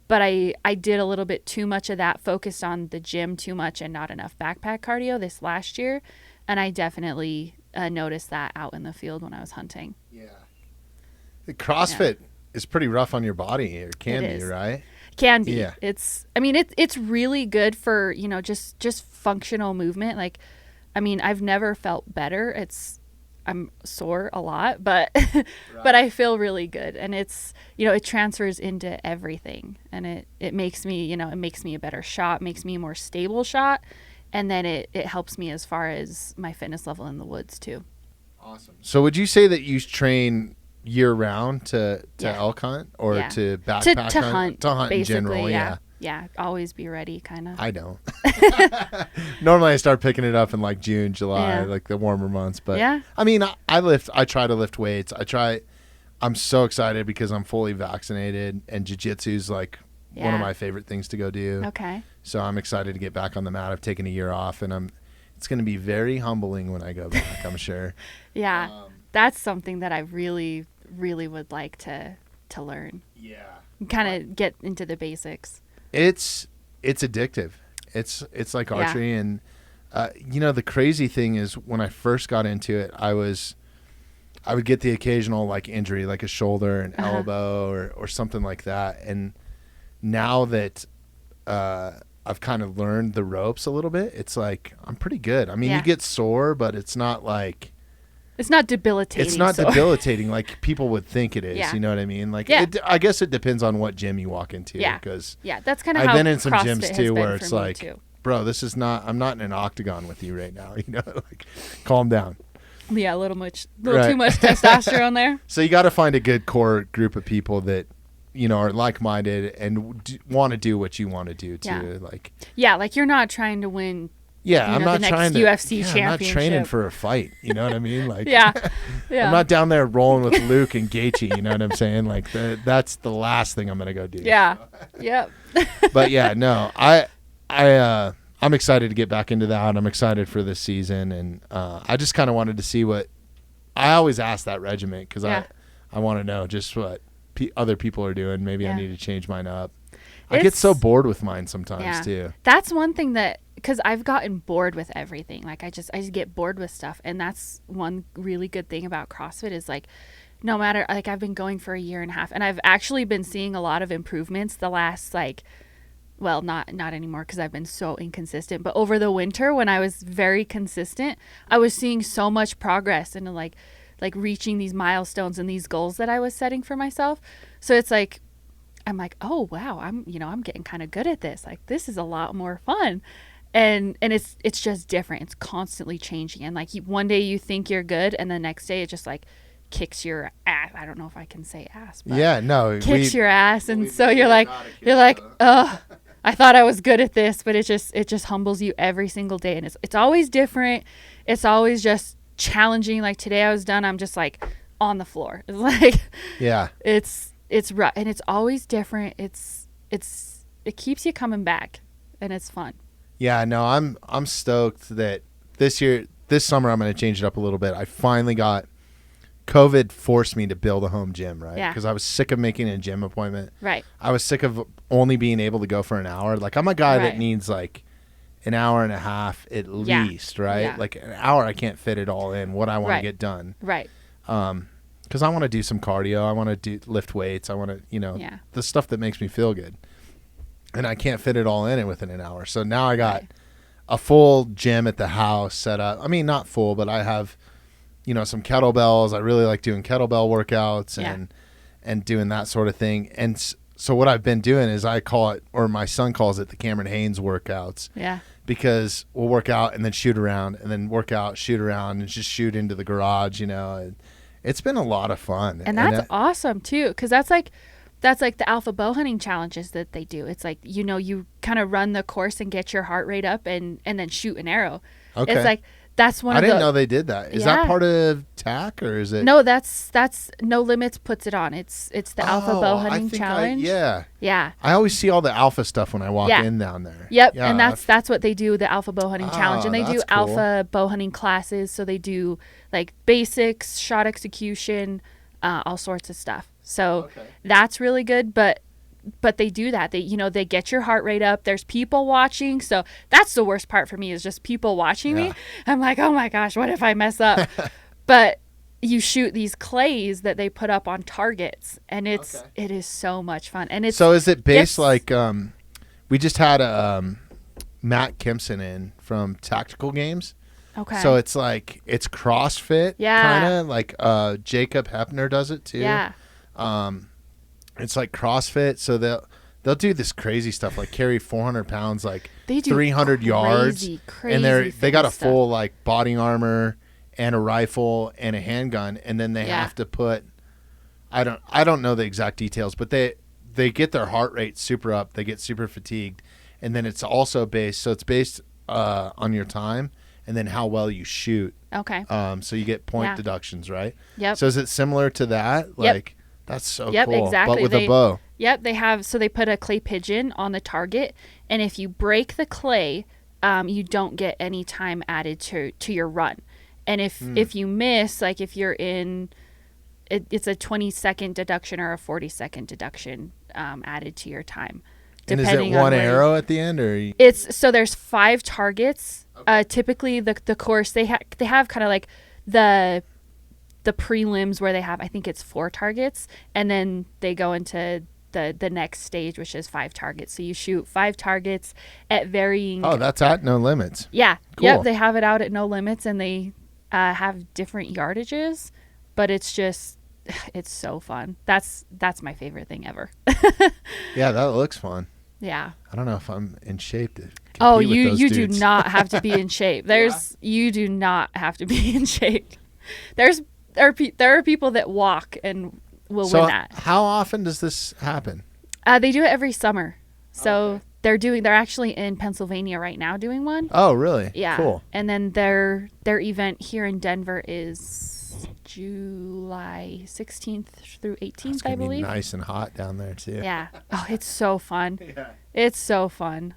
But I did a little bit too much of that, focused on the gym too much and not enough backpack cardio this last year. And I definitely noticed that out in the field when I was hunting. Yeah. The CrossFit is pretty rough on your body. It can be, right? Can be. Yeah. It's really good for, just functional movement. Like, I mean, I've never felt better. I'm sore a lot, but but I feel really good, and it's it transfers into everything, and it makes me it makes me a better shot, makes me a more stable shot, and then it helps me as far as my fitness level in the woods too. Awesome. So would you say that you train year round to elk hunt or to backpack hunt? To hunt in general, Yeah, always be ready, kind of. I don't. Normally I start picking it up in like June, July, like the warmer months. But I mean, I try to lift weights. I'm so excited because I'm fully vaccinated, and jiu-jitsu's like one of my favorite things to go do. Okay. So I'm excited to get back on the mat. I've taken a year off, and it's going to be very humbling when I go back, I'm sure. Yeah. That's something that I really, really would like to learn. Yeah. Kind of get into the basics. It's addictive. It's like archery, and the crazy thing is when I first got into it, I would get the occasional like injury, like a shoulder, an elbow, or something like that. And now that I've kind of learned the ropes a little bit, it's like I'm pretty good. I mean, you get sore, but it's not like. It's not debilitating. It's not debilitating like people would think it is. Yeah. You know what I mean? Like, I guess it depends on what gym you walk into. Yeah. Because that's kind of how I've been in some CrossFit gyms too where it's like, bro, I'm not in an octagon with you right now. Like, calm down. Yeah, a little too much testosterone there. So you got to find a good core group of people that, are like-minded and want to do what you want to do too. Like you're not trying to win. Yeah, I'm not the trying next to. UFC I'm not championship. training for a fight. You know what I mean? Like, yeah. I'm not down there rolling with Luke and Gaethje. You know what I'm saying? Like, that's the last thing I'm gonna go do. Yeah. Yep. But yeah, no, I'm excited to get back into that. I'm excited for this season, and I just kind of wanted to see what. I always ask that regiment because I want to know just what other people are doing. Maybe I need to change mine up. I get so bored with mine sometimes too. That's one thing that, because I've gotten bored with everything. Like I just get bored with stuff, and that's one really good thing about CrossFit is like, no matter, like I've been going for a year and a half, and I've actually been seeing a lot of improvements the last not anymore because I've been so inconsistent. But over the winter when I was very consistent, I was seeing so much progress and like reaching these milestones and these goals that I was setting for myself. So it's like, I'm like, oh wow, I'm getting kind of good at this. Like this is a lot more fun. And it's just different. It's constantly changing. And like one day you think you're good, and the next day it just like kicks your ass. I don't know if I can say ass, but kicks your ass. And so you're like, oh, I thought I was good at this, but it just humbles you every single day. And it's always different. It's always just challenging. Like today I was done. I'm just like on the floor. It's like, it's rough, and it's always different. It keeps you coming back, and it's fun. Yeah, no, I'm stoked that this summer I'm going to change it up a little bit. I finally got COVID forced me to build a home gym, right? Yeah. Because I was sick of making a gym appointment. Right. I was sick of only being able to go for an hour. Like I'm a guy that needs like an hour and a half at least, right? Yeah. Like an hour I can't fit it all in what I want to get done. Right. Because I want to do some cardio. I want to lift weights. I want to, the stuff that makes me feel good. And I can't fit it all in within an hour. So now I got a full gym at the house set up. I mean, not full, but I have, some kettlebells. I really like doing kettlebell workouts and doing that sort of thing. And so what I've been doing is I call it, or my son calls it, the Cameron Haynes workouts. Yeah. Because we'll work out and then shoot around, and then work out, shoot around, and just shoot into the garage, And it's been a lot of fun. And that's awesome too, because that's like the alpha bow hunting challenges that they do. It's like, you kind of run the course and get your heart rate up and then shoot an arrow. Okay. It's like, that's one I didn't know they did that. Is that part of TAC, or is it? No, that's No Limits puts it on. It's the alpha bow hunting challenge. Yeah. I always see all the alpha stuff when I walk in down there. Yep. Yeah, and that's what they do, the alpha bow hunting challenge. And they do cool. alpha bow hunting classes. So they do like basics, shot execution, all sorts of stuff. So that's really good. But they do that. They get your heart rate up. There's people watching. So that's the worst part for me, is just people watching me. I'm like, oh my gosh, what if I mess up? But you shoot these clays that they put up on targets, and it is so much fun. And it's, so is it based like, we just had Matt Kimpson in from Tactical Games. Okay. So it's like, it's CrossFit. Yeah. Kind of like, Jacob Hepner does it too. Yeah. It's like CrossFit, so they'll do this crazy stuff, like carry 400 pounds, like they do 300 yards, and they got a full like body armor and a rifle and a handgun, and then they have to put, I don't know the exact details, but they get their heart rate super up, they get super fatigued, and then it's also based on your time and then how well you shoot. Okay. So you get point deductions, right? Yep. So is it similar to that? Like. That's so cool. Exactly. But with a bow. Yep, they put a clay pigeon on the target, and if you break the clay, you don't get any time added to your run. And if you miss, like if you're in, it's a 20-second deduction or a 40-second deduction added to your time. And is it one arrow at the end, or? So there's 5 targets. Okay. Typically the course they have kind of like the prelims where they have, I think it's 4 targets, and then they go into the next stage, which is 5 targets. So you shoot 5 targets at varying. Oh, that's at No Limits. Yeah. Cool. Yep. They have it out at No Limits, and they have different yardages, but it's so fun. That's my favorite thing ever. Yeah, that looks fun. Yeah. I don't know if I'm in shape to compete Oh, with those you do dudes. not have to be in shape. You do not have to be in shape. There are people that walk and will So win that. how often does this happen? They do it every summer. So they're actually in Pennsylvania right now doing one. Oh, really? Yeah. Cool. And then their event here in Denver is July 16th through 18th, It's gonna I believe. be nice and hot down there too. Yeah. Oh, it's so fun. Yeah. It's so fun.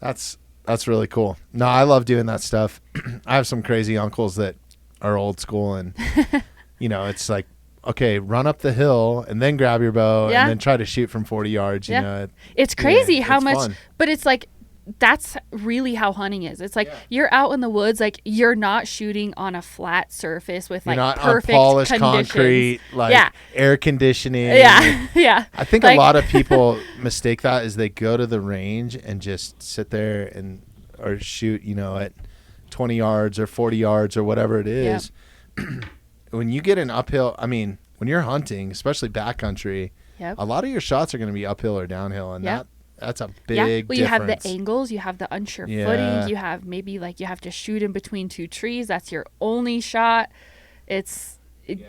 That's really cool. No, I love doing that stuff. I have some crazy uncles that are old school, and it's like, okay, run up the hill and then grab your bow Yeah. and then try to shoot from 40 yards. Yeah. It's crazy how it's much, fun. but it's like, that's really how hunting is. It's like you're out in the woods, like you're not shooting on a flat surface with You're like not perfect on polished conditions. concrete, like Yeah. air conditioning. Yeah. Yeah. I think Like- a lot of people mistake that as they go to the range and just sit there or shoot, at 20 yards or 40 yards or whatever it is. When you get an uphill, when you're hunting, especially backcountry, Yep. a lot of your shots are going to be uphill or downhill, and Yep. that's a big Well, you have difference. the angles, you have the unsure Yeah. footing, you have maybe like you have to shoot in between two trees. That's your only shot.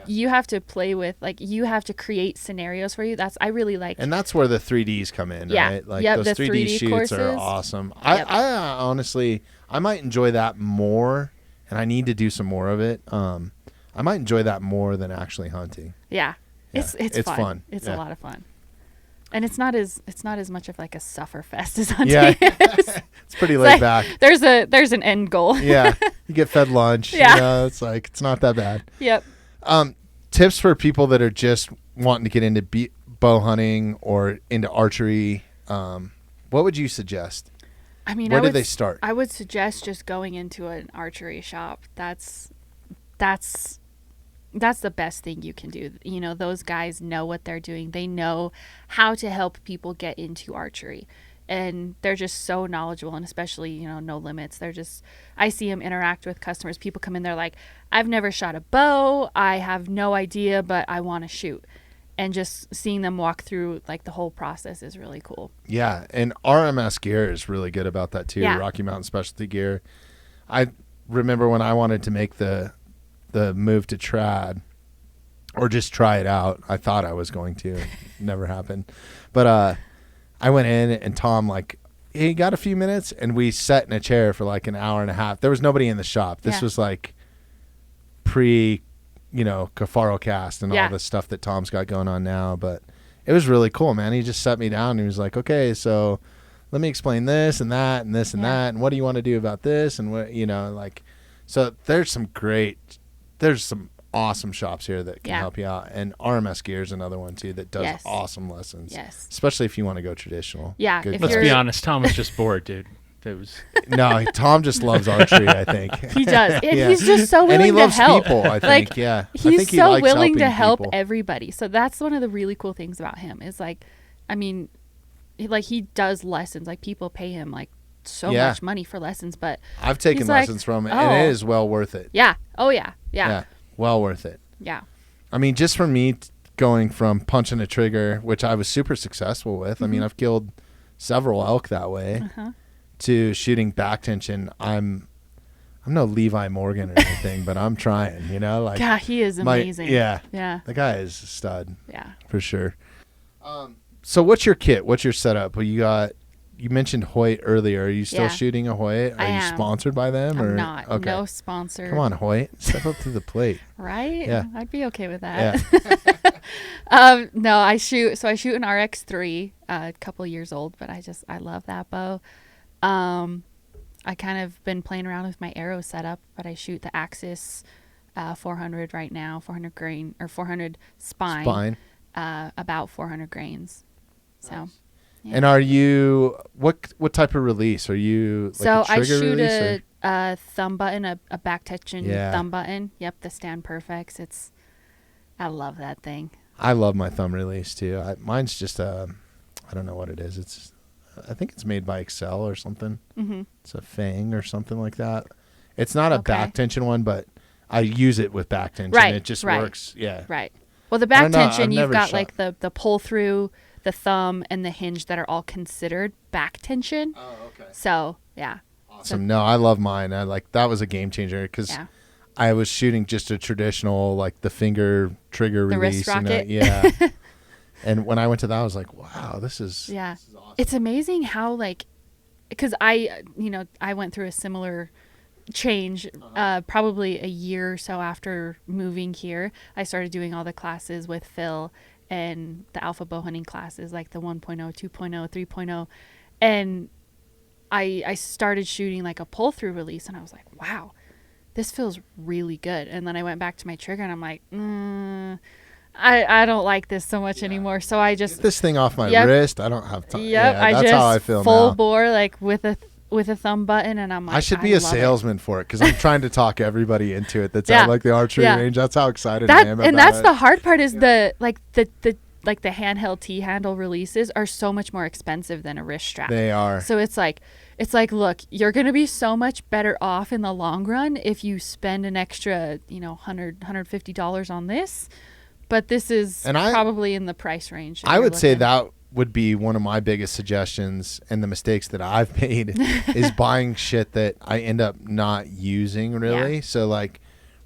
You have to play with, like, you have to create scenarios for you. I really like. And that's where the 3Ds come in, Yeah. right? Like Yep, those the 3D 3D shoots courses. are awesome. Yep. I honestly, I might enjoy that more, and I need to do some more of it. I might enjoy that more than actually hunting. Yeah. Yeah. It's fun. It's a lot of fun. And it's not as much of like a suffer fest as hunting Yeah. is. It's pretty laid like, back. There's an end goal. Yeah. You get fed lunch. Yeah. It's like, it's not that bad. Yep. Tips for people that are just wanting to get into bow hunting or into archery. What would you suggest? Where do they start? I would suggest just going into an archery shop. That's the best thing you can do. Those guys know what they're doing. They know how to help people get into archery. And they're just so knowledgeable, and especially, No Limits. I see them interact with customers. People come in, they're like, I've never shot a bow. I have no idea, but I want to shoot. And just seeing them walk through like the whole process is really cool. Yeah. And RMS gear is really good about that too. Yeah. Rocky Mountain Specialty Gear. I remember when I wanted to make the move to trad, or just try it out. I thought I was going to. It never happened. But I went in, and Tom, like, hey, got a few minutes? And we sat in a chair for like an hour and a half. There was nobody in the shop. This was like pre, Kifaru cast and all the stuff that Tom's got going on now. But it was really cool, man. He just set me down and he was like, okay, so let me explain this and that and this and that. And what do you want to do about this? And what, so there's some awesome shops here that can help you out, and RMS Gear is another one too that does awesome lessons. Yes, especially if you want to go traditional. Yeah, let's be honest, Tom was just bored, dude. No, Tom just loves archery. I think he does. And he's just so willing and he loves to help. people. I think, I he's think he so likes willing to helping help people. everybody. So that's one of the really cool things about him. Is like, he does lessons. Like, people pay him like so much money for lessons, but I've taken lessons from him, and it is well worth it. Yeah. Oh yeah. Yeah. Well worth it. Yeah. Just for me going from punching a trigger, which I was super successful with. Mm-hmm. I've killed several elk that way, to shooting back tension. I'm no Levi Morgan or anything, but I'm trying, God, he is amazing. Yeah. The guy is a stud. Yeah. For sure. So what's your kit? What's your setup? Well, you mentioned Hoyt earlier. Are you still shooting a Hoyt? Are you sponsored by them? I'm not. Okay. No sponsor. Come on, Hoyt. Step up to the plate. Right? Yeah. I'd be okay with that. Yeah. No, I shoot an RX3, a couple years old, but I love that bow. I kind of been playing around with my arrow setup, but I shoot the Axis 400 right now, 400 grain or 400 spine. About 400 grains. So. Nice. Yeah. And are you what type of release are you? Like I shoot a thumb button, a back tension thumb button. Yep, the Stand Perfects. I love that thing. I love my thumb release too. Mine's just I don't know what it is. I think it's made by Excel or something. Mm-hmm. It's a Fang or something like that. It's not a back tension one, but I use it with back tension. It just works. Yeah. Right. Well, the back tension, you've got like the pull through. the thumb and the hinge that are all considered back tension. Oh, okay. So, yeah. Awesome. No, I love mine. That was a game changer because Yeah. I was shooting just a traditional, like the finger trigger The release. wrist rocket. Yeah. And when I went to that, I was like, wow, this is awesome. It's amazing how, like, because I went through a similar change probably a year or so after moving here. I started doing all the classes with Phil and the alpha bow hunting classes, like the 1.0, 2.0, 3.0. And I started shooting like a pull through release, and I was like, wow, this feels really good. And then I went back to my trigger and I'm like, I don't like this so much anymore. So I just get this thing off my wrist. I don't have time. Yep, Yeah, I that's just how I feel full now. bore, like with a thumb button, and I'm like, I should be a love it. salesman for it because I'm trying to talk everybody into it. That's Yeah. at like the archery Yeah. range. That's how excited I am about it. And that's the hard part is the handheld T-handle releases are so much more expensive than a wrist strap. They are. So it's like, look, you're going to be so much better off in the long run if you spend an extra, $150 on this. But this is probably in the price range. I would say that would be one of my biggest suggestions, and the mistakes that I've made is buying shit that I end up not using really. Yeah. So like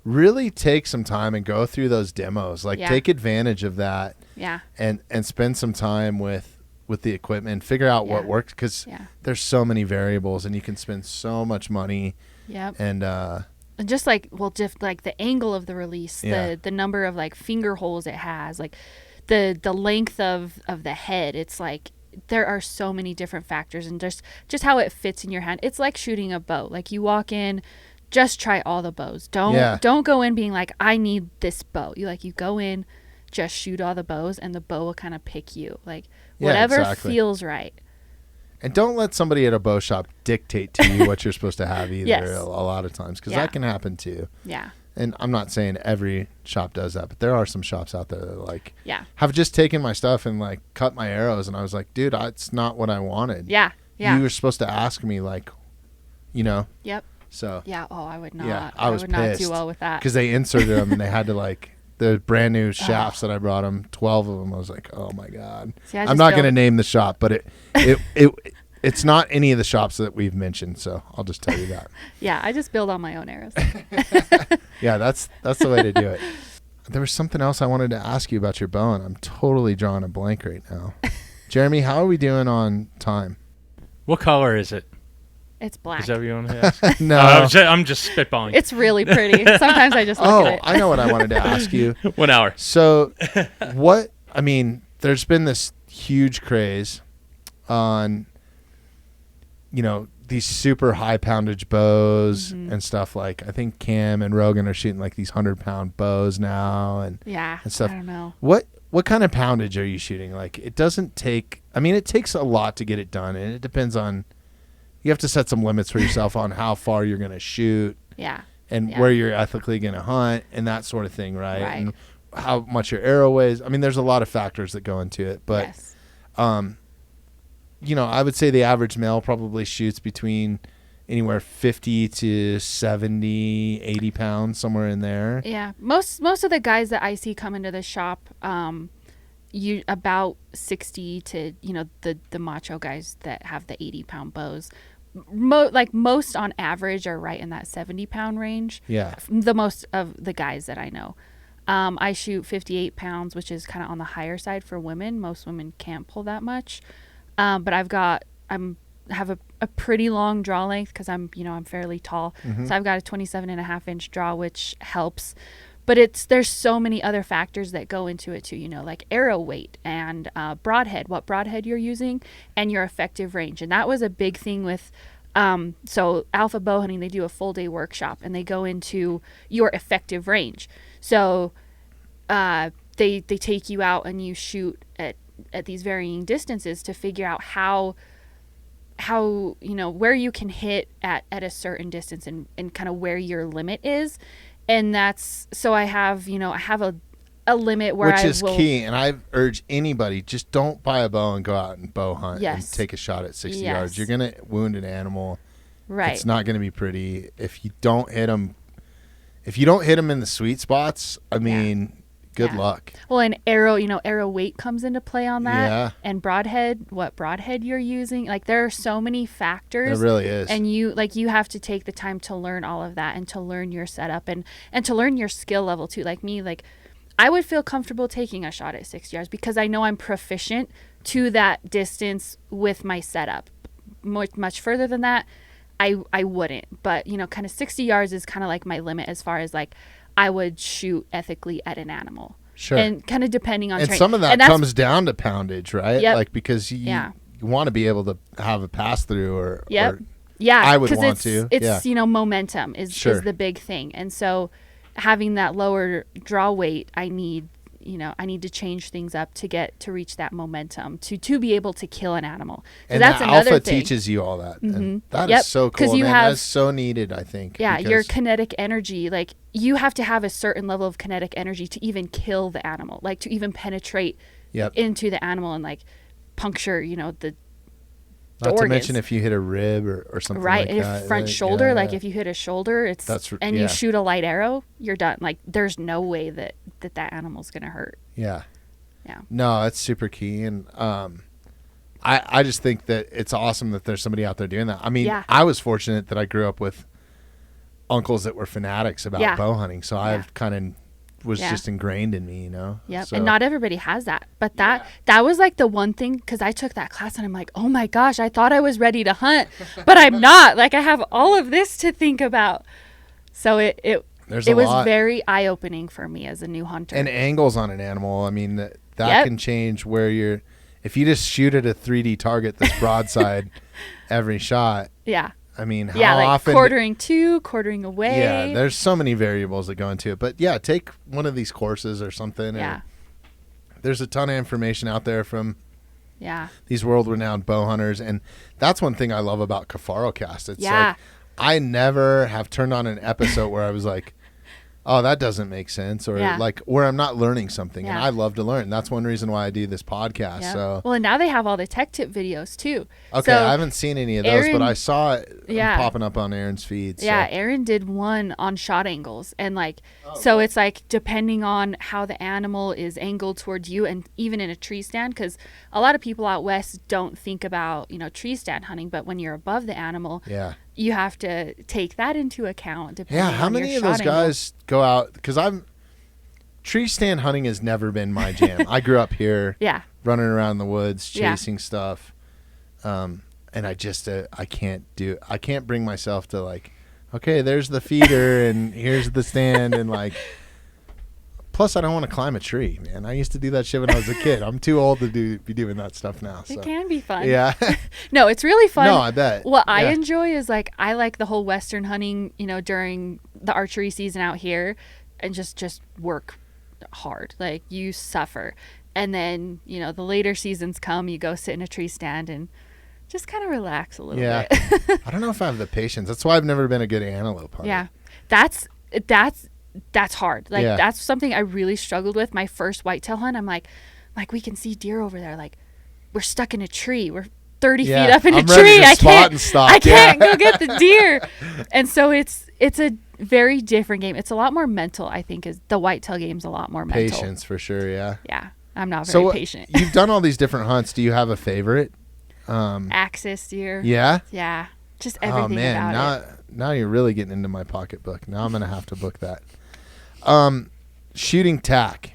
really take some time and go through those demos. Like take advantage of that. Yeah. And spend some time with the equipment, figure out what works, because there's so many variables and you can spend so much money. Yep. And just like the angle of the release, the number of like finger holes it has, like the length of the head. It's like there are so many different factors, and just how it fits in your hand. It's like shooting a bow. Like you walk in, just try all the bows. Don't go in being like, I need this bow. You go in, just shoot all the bows, and the bow will kind of pick you. Like whatever feels right. And don't let somebody at a bow shop dictate to you what you're supposed to have either. Yes. A lot of times, because that can happen too. Yeah. And I'm not saying every shop does that, but there are some shops out there that have just taken my stuff and like cut my arrows, and I was like, dude, it's not what I wanted. Yeah. You were supposed to ask me, like, Yep. So. Yeah. Oh, I would not. Yeah, I was would pissed not do well with that. because they inserted them and they had to like the brand new shafts that I brought them, 12 of them. I was like, oh my god. See, I'm not going to name the shop, but it's not any of the shops that we've mentioned, so I'll just tell you that. Yeah, I just build on my own arrows. Yeah, that's the way to do it. There was something else I wanted to ask you about your bow, and I'm totally drawing a blank right now. Jeremy, how are we doing on time? What color is it? It's black. Is that what you want to ask? No. I'm just spitballing. It's really pretty. Sometimes I just look at it. I know what I wanted to ask you. 1 hour. So there's been this huge craze on, these super high poundage bows and stuff. Like I think Cam and Rogan are shooting like these 100-pound bows now and stuff. I don't know. What kind of poundage are you shooting? Like it doesn't take, it takes a lot to get it done, and it depends on, you have to set some limits for yourself on how far you're going to shoot. Yeah. And where you're ethically going to hunt and that sort of thing, right? Right. And how much your arrow weighs. There's a lot of factors that go into it, but yes. I would say the average male probably shoots between anywhere 50 to 70, 80 pounds, somewhere in there. Yeah. Most of the guys that I see come into the shop, you about 60 to, the macho guys that have the 80-pound bows. Most on average are right in that 70-pound range. Yeah. The most of the guys that I know. I shoot 58 pounds, which is kind of on the higher side for women. Most women can't pull that much. But I have a pretty long draw length because I'm fairly tall. Mm-hmm. So I've got a 27.5-inch draw, which helps. But there's so many other factors that go into it too, like arrow weight and broadhead, what broadhead you're using, and your effective range. And that was a big thing with so Alpha Bow Hunting, they do a full day workshop and they go into your effective range. So they take you out and you shoot at these varying distances to figure out how where you can hit at a certain distance and kind of where your limit is. And that's so I have a limit where which is key, and I urge anybody, just don't buy a bow and go out and bow hunt and take a shot at 60 yards. You're gonna wound an animal. Right. It's not gonna be pretty if you don't hit them. If you don't hit them in the sweet spots, Good luck. Well, and arrow, arrow weight comes into play on that. Yeah. And broadhead, what broadhead you're using. Like, there are so many factors. It really is. And you have to take the time to learn all of that and to learn your setup and to learn your skill level too. Like me, like I would feel comfortable taking a shot at 60 yards because I know I'm proficient to that distance with my setup. Much further than that, I wouldn't. But, kind of 60 yards is kind of like my limit as far as like I would shoot ethically at an animal. Sure. And kind of depending on and terrain. some of that comes down to poundage, right? Yep. Like because you want to be able to have a pass through or Yep. Yeah, I would want to. It's momentum is the big thing. And so having that lower draw weight, I need to change things up to reach that momentum to be able to kill an animal. And that's the another alpha thing. teaches you all that. Mm-hmm. And that is so cool. 'Cause you man. have, That's so needed, I think. Yeah, your kinetic energy, like you have to have a certain level of kinetic energy to even kill the animal, like to even penetrate into the animal and like puncture, the Not organs. to mention if you hit a rib or something right, like that. If front shoulder, like if you hit a shoulder, you shoot a light arrow, you're done. Like there's no way that animal's gonna hurt. Yeah. Yeah. No, that's super key, and I just think that it's awesome that there's somebody out there doing that. I mean, I was fortunate that I grew up with uncles that were fanatics about bow hunting, so I've kind of was just ingrained in me, Yep. So. And not everybody has that, but that was like the one thing, because I took that class and I'm like, oh my gosh, I thought I was ready to hunt, but I'm not. Like I have all of this to think about. So it was very eye opening for me as a new hunter. And angles on an animal, I mean that can change where if you just shoot at a 3D target that's broadside every shot. Yeah. I mean, how like often quartering away. Yeah, there's so many variables that go into it. But yeah, take one of these courses or something. Yeah. There's a ton of information out there from these world-renowned bow hunters, and that's one thing I love about Kifaru Cast. It's like I never have turned on an episode where I was like, oh, that doesn't make sense, or like where I'm not learning something, and I love to learn. That's one reason why I do this podcast. Yep. So well, and now they have all the tech tip videos too. Okay, so I haven't seen any of those, but I saw it popping up on Aaron's feed. Yeah, Aaron did one on shot angles, and it's like depending on how the animal is angled towards you, and even in a tree stand, because a lot of people out west don't think about tree stand hunting, but when you're above the animal, you have to take that into account. How many of those guys go out? Because tree stand hunting has never been my jam. I grew up here, running around the woods, chasing stuff, and I just I can't bring myself to like, okay, there's the feeder and here's the stand, and like. Plus, I don't want to climb a tree, man. I used to do that shit when I was a kid. I'm too old to be doing that stuff now. So. It can be fun. Yeah. No, it's really fun. No, I bet. What I enjoy is I like the whole Western hunting, during the archery season out here, and just work hard. Like you suffer. And then, the later seasons come, you go sit in a tree stand and just kind of relax a little bit. I don't know if I have the patience. That's why I've never been a good antelope hunter. Yeah. That's hard. Like that's something I really struggled with. My first whitetail hunt, I'm like we can see deer over there. Like we're stuck in a tree. We're 30 feet up in a tree. I can't go get the deer. And so it's a very different game. It's a lot more mental, I think, is the whitetail game's a lot more mental. Patience for sure, yeah. Yeah. I'm not very patient. You've done all these different hunts. Do you have a favorite? Axis deer. Yeah? Yeah. Just everything about it. Now you're really getting into my pocketbook. Now I'm going to have to book that. Shooting tack.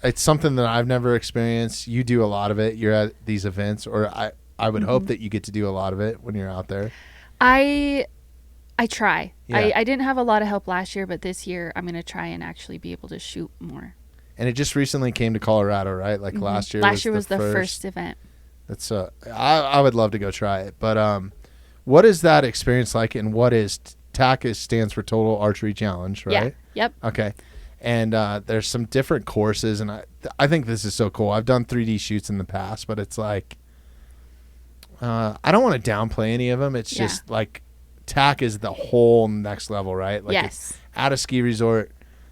It's something that I've never experienced. You do a lot of it. You're at these events, or I would hope that you get to do a lot of it when you're out there. I try. Yeah. I didn't have a lot of help last year, but this year I'm going to try and actually be able to shoot more. And it just recently came to Colorado, right? Like last year. Last year was the first event. That's I would love to go try it, but what is that experience like? And what is TAC? Stands for Total Archery Challenge, right? Yeah. Yep. Okay. And there's some different courses, and I think this is so cool. I've done 3D shoots in the past, but it's like I don't want to downplay any of them. It's just like TAC is the whole next level, right? Like yes. At a ski resort.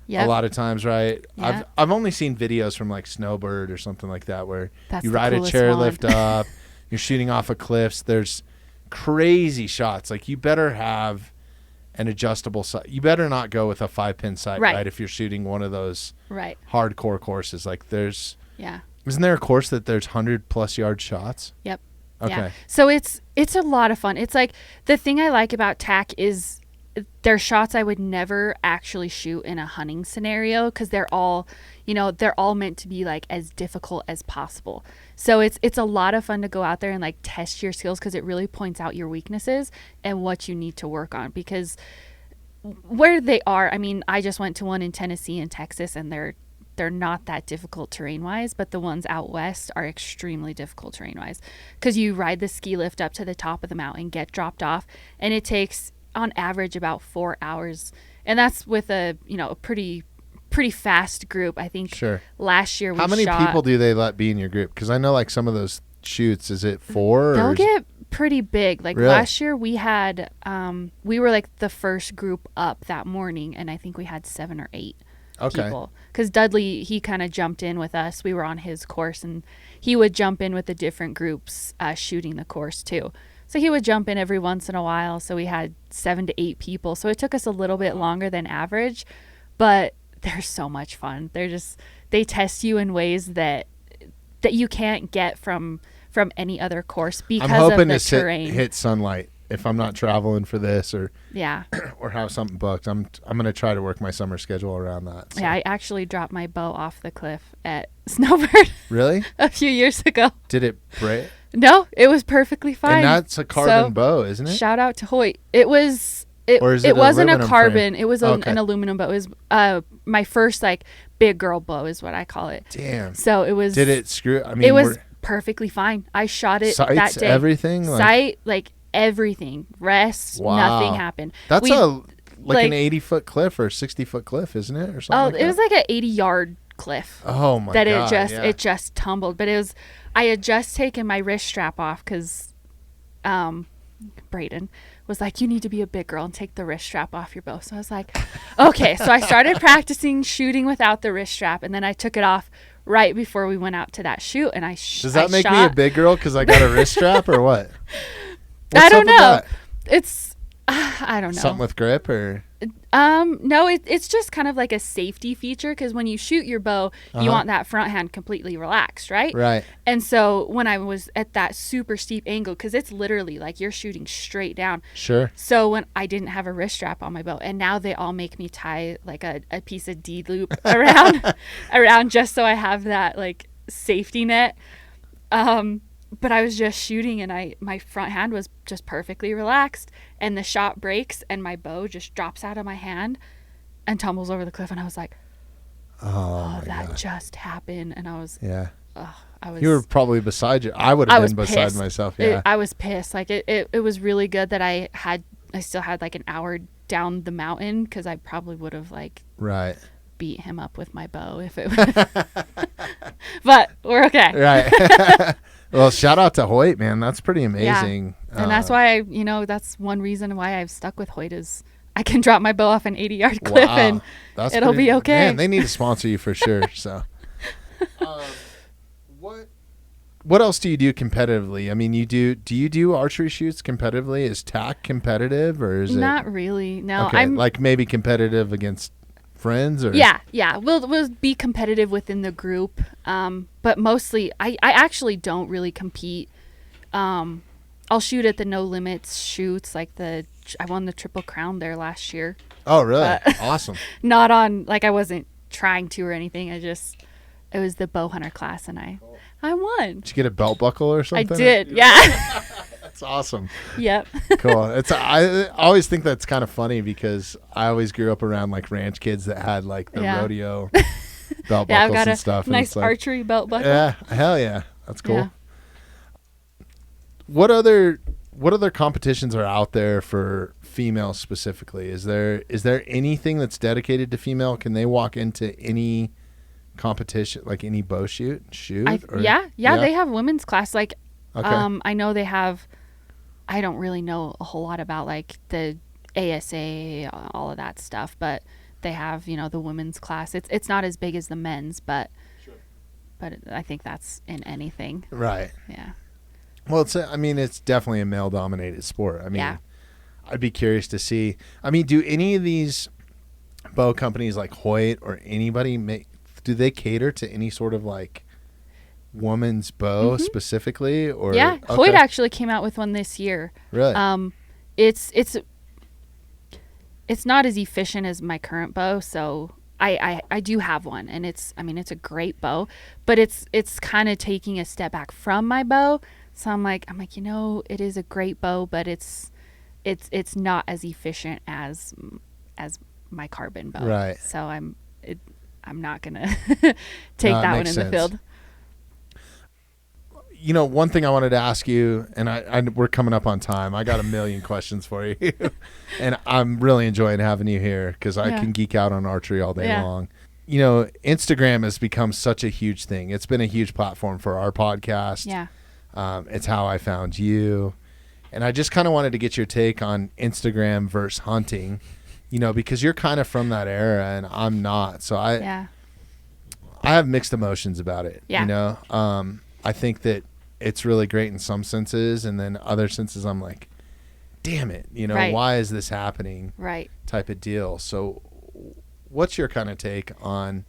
Yep. A lot of times, right? Yep. I've only seen videos from like Snowbird or something like that where you ride a one. chairlift up, you're shooting off of cliffs. There's crazy shots. Like you better have an adjustable sight. You better not go with a 5-pin sight, right? If you're shooting one of those hardcore courses, like isn't there a course that there's 100+ yard shots? Yep. Okay. Yeah. So it's a lot of fun. It's like the thing I like about TAC is they're shots I would never actually shoot in a hunting scenario because they're all meant to be like as difficult as possible. So it's a lot of fun to go out there and like test your skills because it really points out your weaknesses and what you need to work on. Because where they are, I mean, I just went to one in Tennessee and Texas, and they're not that difficult terrain wise, but the ones out west are extremely difficult terrain wise because you ride the ski lift up to the top of the mountain, get dropped off, and it takes on average about 4 hours, and that's with a pretty fast group. I think last year we How many people do they let be in your group? Because I know like some of those shoots, is it 4? They'll get pretty big. Like last year we had we were like the first group up that morning, and I think we had 7 or 8 people. Because Dudley, he kind of jumped in with us. We were on his course, and he would jump in with the different groups shooting the course too. So he would jump in every once in a while. So we had 7 to 8 people. So it took us a little bit longer than average, but they're so much fun. They test you in ways that you can't get from any other course because I'm hoping of the terrain. Hit sunlight if I'm not traveling for this or or have something booked. I'm gonna try to work my summer schedule around that. So. Yeah, I actually dropped my bow off the cliff at Snowbird. Really? A few years ago. Did it break? No, it was perfectly fine. And that's a carbon bow, isn't it? Shout out to Hoyt. It was. It wasn't a carbon. Frame? It was an aluminum bow. It was my first like big girl bow is what I call it. Damn. So it was. Did it screw? I mean, it was perfectly fine. I shot it sights, that day. Everything. Sight, like everything. Rest. Wow. Nothing happened. That's an 80-foot cliff or 60-foot cliff, isn't it? Or something. It was like an 80-yard cliff. Oh my god. That it just tumbled. But it was. I had just taken my wrist strap off because, Brayden was like, you need to be a big girl and take the wrist strap off your bow. So I was like, okay. So I started practicing shooting without the wrist strap, and then I took it off right before we went out to that shoot. And does that make me a big girl because I got a wrist strap or what? I don't know. It's I don't know. Something with grip or? No, it's just kind of like a safety feature because when you shoot your bow, you want that front hand completely relaxed, right? Right. And so when I was at that super steep angle, because it's literally like you're shooting straight down. Sure. So when I didn't have a wrist strap on my bow, and now they all make me tie like a piece of deed loop around just so I have that like safety net. But I was just shooting, and my front hand was just perfectly relaxed, and the shot breaks, and my bow just drops out of my hand and tumbles over the cliff, and I was like, "Oh, that God. Just happened!" And I was, You were probably beside you. I would have been beside pissed. Myself. Yeah, I was pissed. Like it was really good that I still had like an hour down the mountain because I probably would have like beat him up with my bow if it was. But we're okay. Right. Well, shout out to Hoyt, man. That's pretty amazing. Yeah. And that's why that's one reason why I've stuck with Hoyt is I can drop my bow off an 80-yard cliff and it'll be okay. Man, they need to sponsor you for sure. So, what else do you do competitively? I mean, do you do archery shoots competitively? Is TAC competitive or is it not really? No, okay, I'm like maybe competitive against friends or we'll be competitive within the group, but mostly I actually don't really compete. I'll shoot at the No Limits shoots, like I won the Triple Crown there last year. Oh really? Awesome. Not on, like, I wasn't trying to or anything. It was the bow hunter class and I won. Did you get a belt buckle or something? I did. Yeah. That's awesome. Yep. Cool. I always think that's kind of funny because I always grew up around like ranch kids that had like the rodeo belt buckles I've got and stuff. Nice archery belt buckle. Yeah. Hell yeah. That's cool. Yeah. What other competitions are out there for females specifically? Is there anything that's dedicated to female? Can they walk into any competition, like any bow shoot? Yeah, they have women's class. Like, okay. I know they have. I don't really know a whole lot about like the ASA, all of that stuff, but they have the women's class. It's not as big as the men's, but I think that's in anything. Right. Yeah. Well, it's definitely a male-dominated sport. I mean, I'd be curious to see. I mean, do any of these bow companies like Hoyt or anybody do they cater to any sort of like woman's bow specifically? Or yeah, okay. Hoyt actually came out with one this year. Really? It's not as efficient as my current bow, so I do have one, and it's a great bow, but it's kind of taking a step back from my bow. So I'm like, it is a great bow, but it's not as efficient as my carbon bow. Right. So I'm not gonna take that one in the field. You know, one thing I wanted to ask you, and we're coming up on time. I got a million questions for you, and I'm really enjoying having you here because I can geek out on archery all day long. You know, Instagram has become such a huge thing. It's been a huge platform for our podcast. Yeah. It's how I found you. And I just kind of wanted to get your take on Instagram versus hunting, you know, because you're kind of from that era and I'm not. So I have mixed emotions about it. Yeah. You know, I think that it's really great in some senses, and then other senses I'm like, damn it, you know, why is this happening? Right. Type of deal. So what's your kind of take on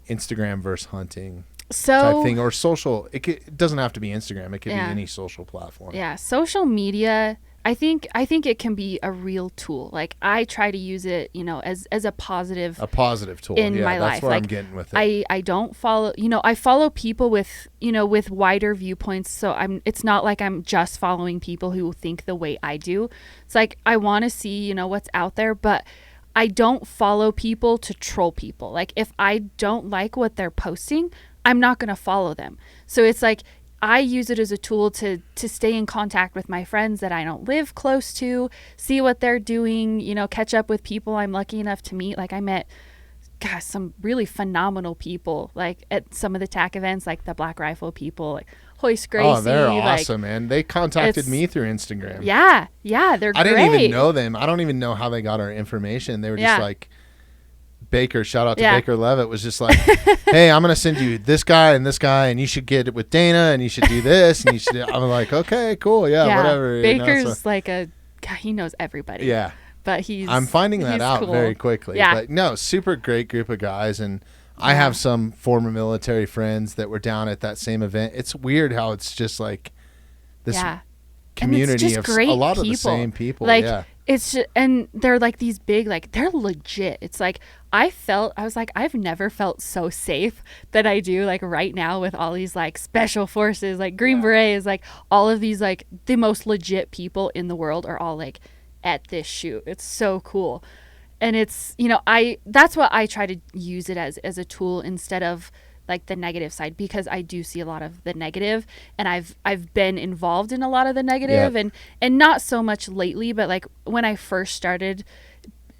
Instagram versus hunting type thing, or social? It doesn't have to be Instagram. It could be any social platform. Yeah. Social media, I think it can be a real tool. Like I try to use it, you know, as a positive tool in my life. That's where I'm getting with it. I don't follow, you know, I follow people with, you know, with wider viewpoints. So it's not like I'm just following people who think the way I do. It's like, I want to see, you know, what's out there, but I don't follow people to troll people. Like if I don't like what they're posting, I'm not going to follow them. So it's like, I use it as a tool to stay in contact with my friends that I don't live close to, see what they're doing, you know, catch up with people I'm lucky enough to meet. Like I met, some really phenomenal people, like at some of the TAC events, like the Black Rifle people, like Hoist Gracie. Oh, they're awesome, man. They contacted me through Instagram. Yeah, they're great. I didn't even know them. I don't even know how they got our information. They were just like, Baker, shout out to Baker Levitt, was just like, hey, I'm going to send you this guy, and you should get it with Dayna, and you should do this, and you should I'm like, okay, cool, whatever. Baker's, you know, so. He knows everybody. Yeah. But I'm finding that out cool. very quickly. Yeah. But no, super great group of guys, and I have some former military friends that were down at that same event. It's weird how it's just like this community of a lot people. of the same people. Like, it's just, and they're like these big, like they're legit. It's like I was like, I've never felt so safe that I do like right now with all these like special forces, like Green Berets, like all of these like the most legit people in the world are all like at this shoot. It's so cool. And it's, you know, that's what I try to use it as a tool instead of like the negative side, because I do see a lot of the negative, and I've been involved in a lot of the negative, and not so much lately, but like when I first started,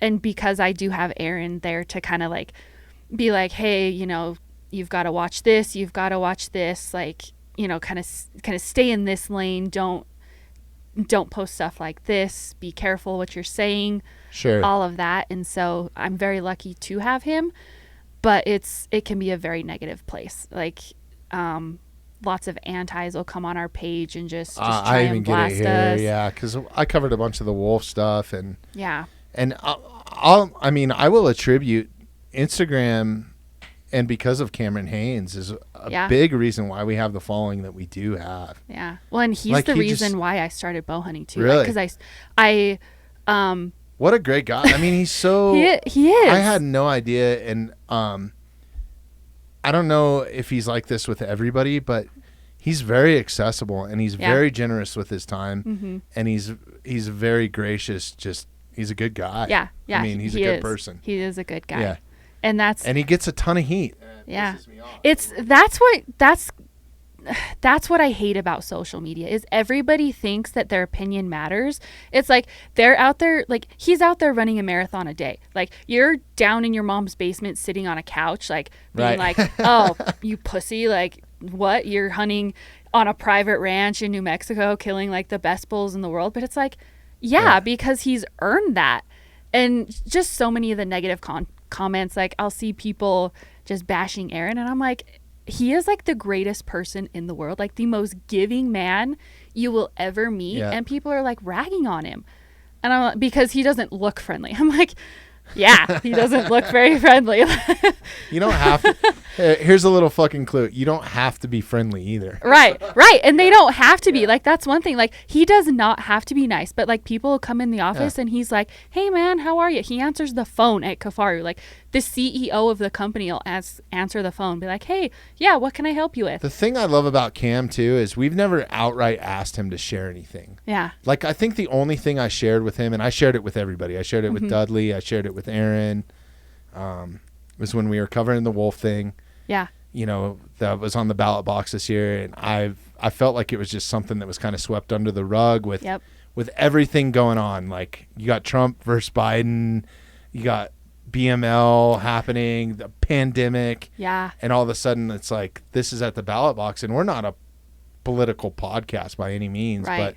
and because I do have Aaron there to kind of like be like, hey, you know, you've got to watch this, like, you know, kind of stay in this lane, don't post stuff like this, be careful what you're saying, all of that. And so I'm very lucky to have him, but it can be a very negative place. Like, lots of antis will come on our page and just try and blast us. Yeah, because I covered a bunch of the wolf stuff, and I will attribute Instagram, and because of Cameron Haynes, is a big reason why we have the following that we do have. Yeah, well, and he's the reason why I started bow hunting too. Really? Because I what a great guy. I mean, he's so... he is. I had no idea, and I don't know if he's like this with everybody, but he's very accessible, and he's very generous with his time, and he's very gracious. Just, he's a good guy. Yeah. I mean, he's a good person. He is a good guy. Yeah. And he gets a ton of heat. Yeah. That's what I hate about social media, is everybody thinks that their opinion matters. It's like they're out there, like he's out there running a marathon a day. Like you're down in your mom's basement sitting on a couch, like being like, oh, you pussy, like what? You're hunting on a private ranch in New Mexico, killing like the best bulls in the world. But it's like, because he's earned that. And just so many of the negative comments, like I'll see people just bashing Aaron, and I'm like, he is like the greatest person in the world, like the most giving man you will ever meet, and people are like ragging on him. And I'm like, because he doesn't look friendly. I'm like, yeah, he doesn't look very friendly. You don't have to. Here's a little fucking clue. You don't have to be friendly either. Right. And they don't have to be. Like, that's one thing. Like, he does not have to be nice. But, like, people come in the office and he's like, hey, man, how are you? He answers the phone at Kifaru. Like, the CEO of the company will answer the phone. Be like, hey, yeah, what can I help you with? The thing I love about Cam, too, is we've never outright asked him to share anything. Yeah. Like, I think the only thing I shared with him, and I shared it with everybody. I shared it with Dudley. I shared it with Aaron. Was when we were covering the wolf thing. Yeah. You know, that was on the ballot box this year, and I felt like it was just something that was kind of swept under the rug with everything going on. Like, you got Trump versus Biden, you got BML happening, the pandemic, and all of a sudden it's like, this is at the ballot box, and we're not a political podcast by any means, but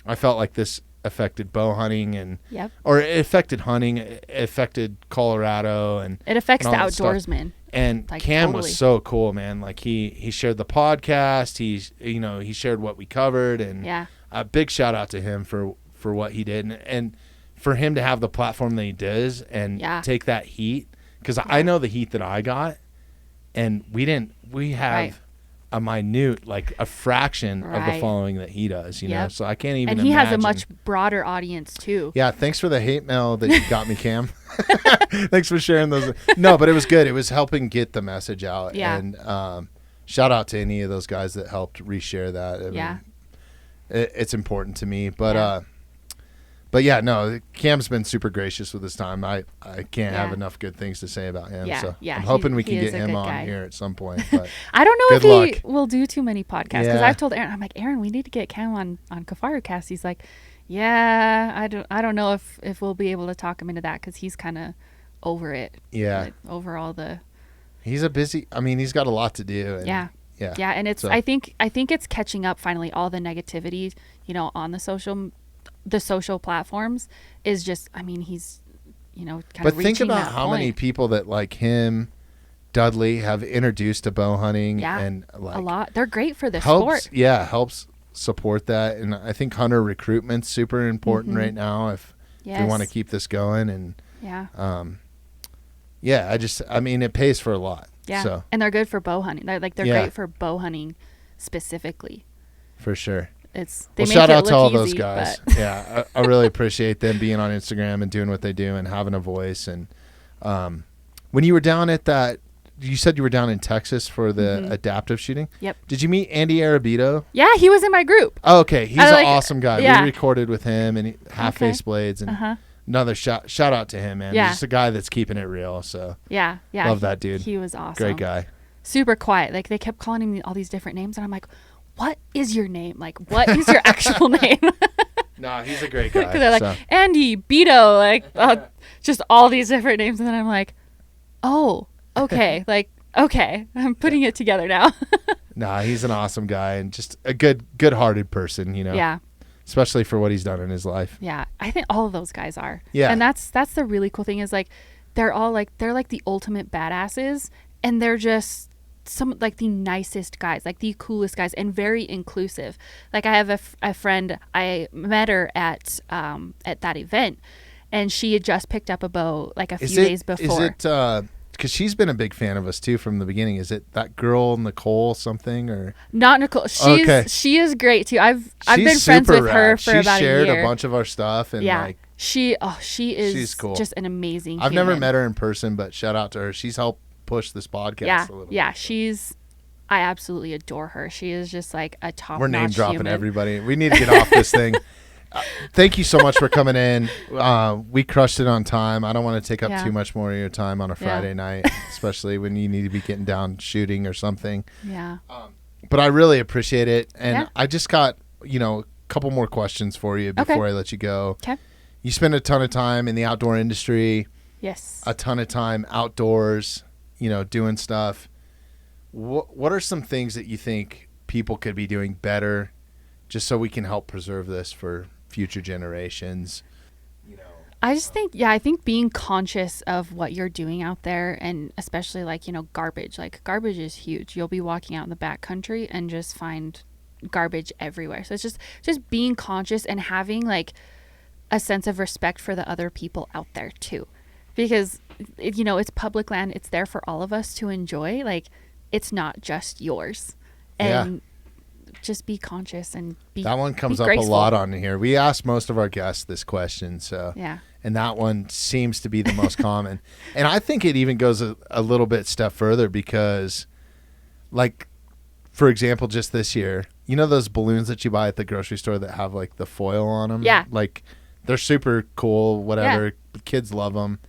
I felt like this affected bow hunting and or it affected hunting, it affected Colorado, and it affects and the outdoorsmen. And like, Cam was so cool, man. Like, he shared the podcast, he shared what we covered, and a big shout out to him for what he did, and for him to have the platform that he does and take that heat, because I know the heat that I got, and we have a minute, like a fraction of the following that he does, you know, so I can't even imagine. And he has a much broader audience too. Yeah, thanks for the hate mail that you got me, Cam. Thanks for sharing those. No, but it was good. It was helping get the message out. And shout out to any of those guys that helped reshare that. I mean, it's important to me, but yeah, no, Cam's been super gracious with his time. I can't have enough good things to say about him. So I'm hoping we can get him on here at some point. But I don't know if he will do too many podcasts, because I've told Aaron, I'm like, Aaron, we need to get Cam on Kifaru Cast. He's like, yeah, I don't know if we'll be able to talk him into that, because he's kind of over it. Yeah. Like, over all the. He's he's got a lot to do. And yeah, and it's I think it's catching up finally. All the negativity, you know, on the social platforms is just, I mean, he's, you know, kind of reaching that point. But think about how many people that, like him, Dudley, have introduced to bow hunting. And like, a lot. They're great for the sport. Yeah, helps support that. And I think hunter recruitment's super important right now if we want to keep this going. And I mean, it pays for a lot. Yeah, so. And they're good for bow hunting. They're great for bow hunting specifically. For sure. They shout out to all easy, those guys. Yeah, I really appreciate them being on Instagram and doing what they do and having a voice. And when you were down at that, you said you were down in Texas for the adaptive shooting. Yep. Did you meet Andy Arabito? Yeah, he was in my group. Oh, okay, he's an awesome guy. Yeah. We recorded with him and Half Face Blades, and another shout out to him, man. He's just a guy that's keeping it real. So yeah, love that dude. He was awesome. Great guy. Super quiet. Like, they kept calling him all these different names, and I'm like, what is your name? Like, what is your actual name? No, he's a great guy. Because they're like, Andy, Beto, like, just all these different names. And then I'm like, oh, okay. Like, okay, I'm putting it together now. Nah, he's an awesome guy and just a good-hearted person, you know? Yeah. Especially for what he's done in his life. Yeah. I think all of those guys are. Yeah. And that's the really cool thing is, like, they're like the ultimate badasses, and they're just some, like, the nicest guys, like the coolest guys, and very inclusive. Like, I have a friend, I met her at that event, and she had just picked up a bow like a few days before. Is it because she's been a big fan of us too from the beginning? Is it that girl Nicole something, or not Nicole? She is great too. I've been friends with her for about a year. She shared a bunch of our stuff, and like she is she's cool. Just an amazing. I've never met her in person, but shout out to her. She's helped push this podcast a little bit. Yeah, I absolutely adore her. She is just like a top-notch We're name dropping human. Everybody. We need to get off this thing. Thank you so much for coming in. We crushed it on time. I don't want to take up too much more of your time on a Friday night, especially when you need to be getting down shooting or something. Yeah. But I really appreciate it. And I just got, a couple more questions for you before I let you go. Okay. You spend a ton of time in the outdoor industry. Yes. A ton of time outdoors, doing stuff. What are some things that you think people could be doing better just so we can help preserve this for future generations? I just think, I think being conscious of what you're doing out there, and especially garbage. Like, garbage is huge. You'll be walking out in the backcountry and just find garbage everywhere. So it's just being conscious and having a sense of respect for the other people out there too, because it's public land. It's there for all of us to enjoy. Like, it's not just yours. And just be conscious and be that one comes be up graceful. a lot on here. We ask most of our guests this question, so and that one seems to be the most common. And I think it even goes a little bit step further because, like, for example, just this year, those balloons that you buy at the grocery store that have like the foil on them? Yeah. Like, they're super cool, whatever. Yeah. Kids love them.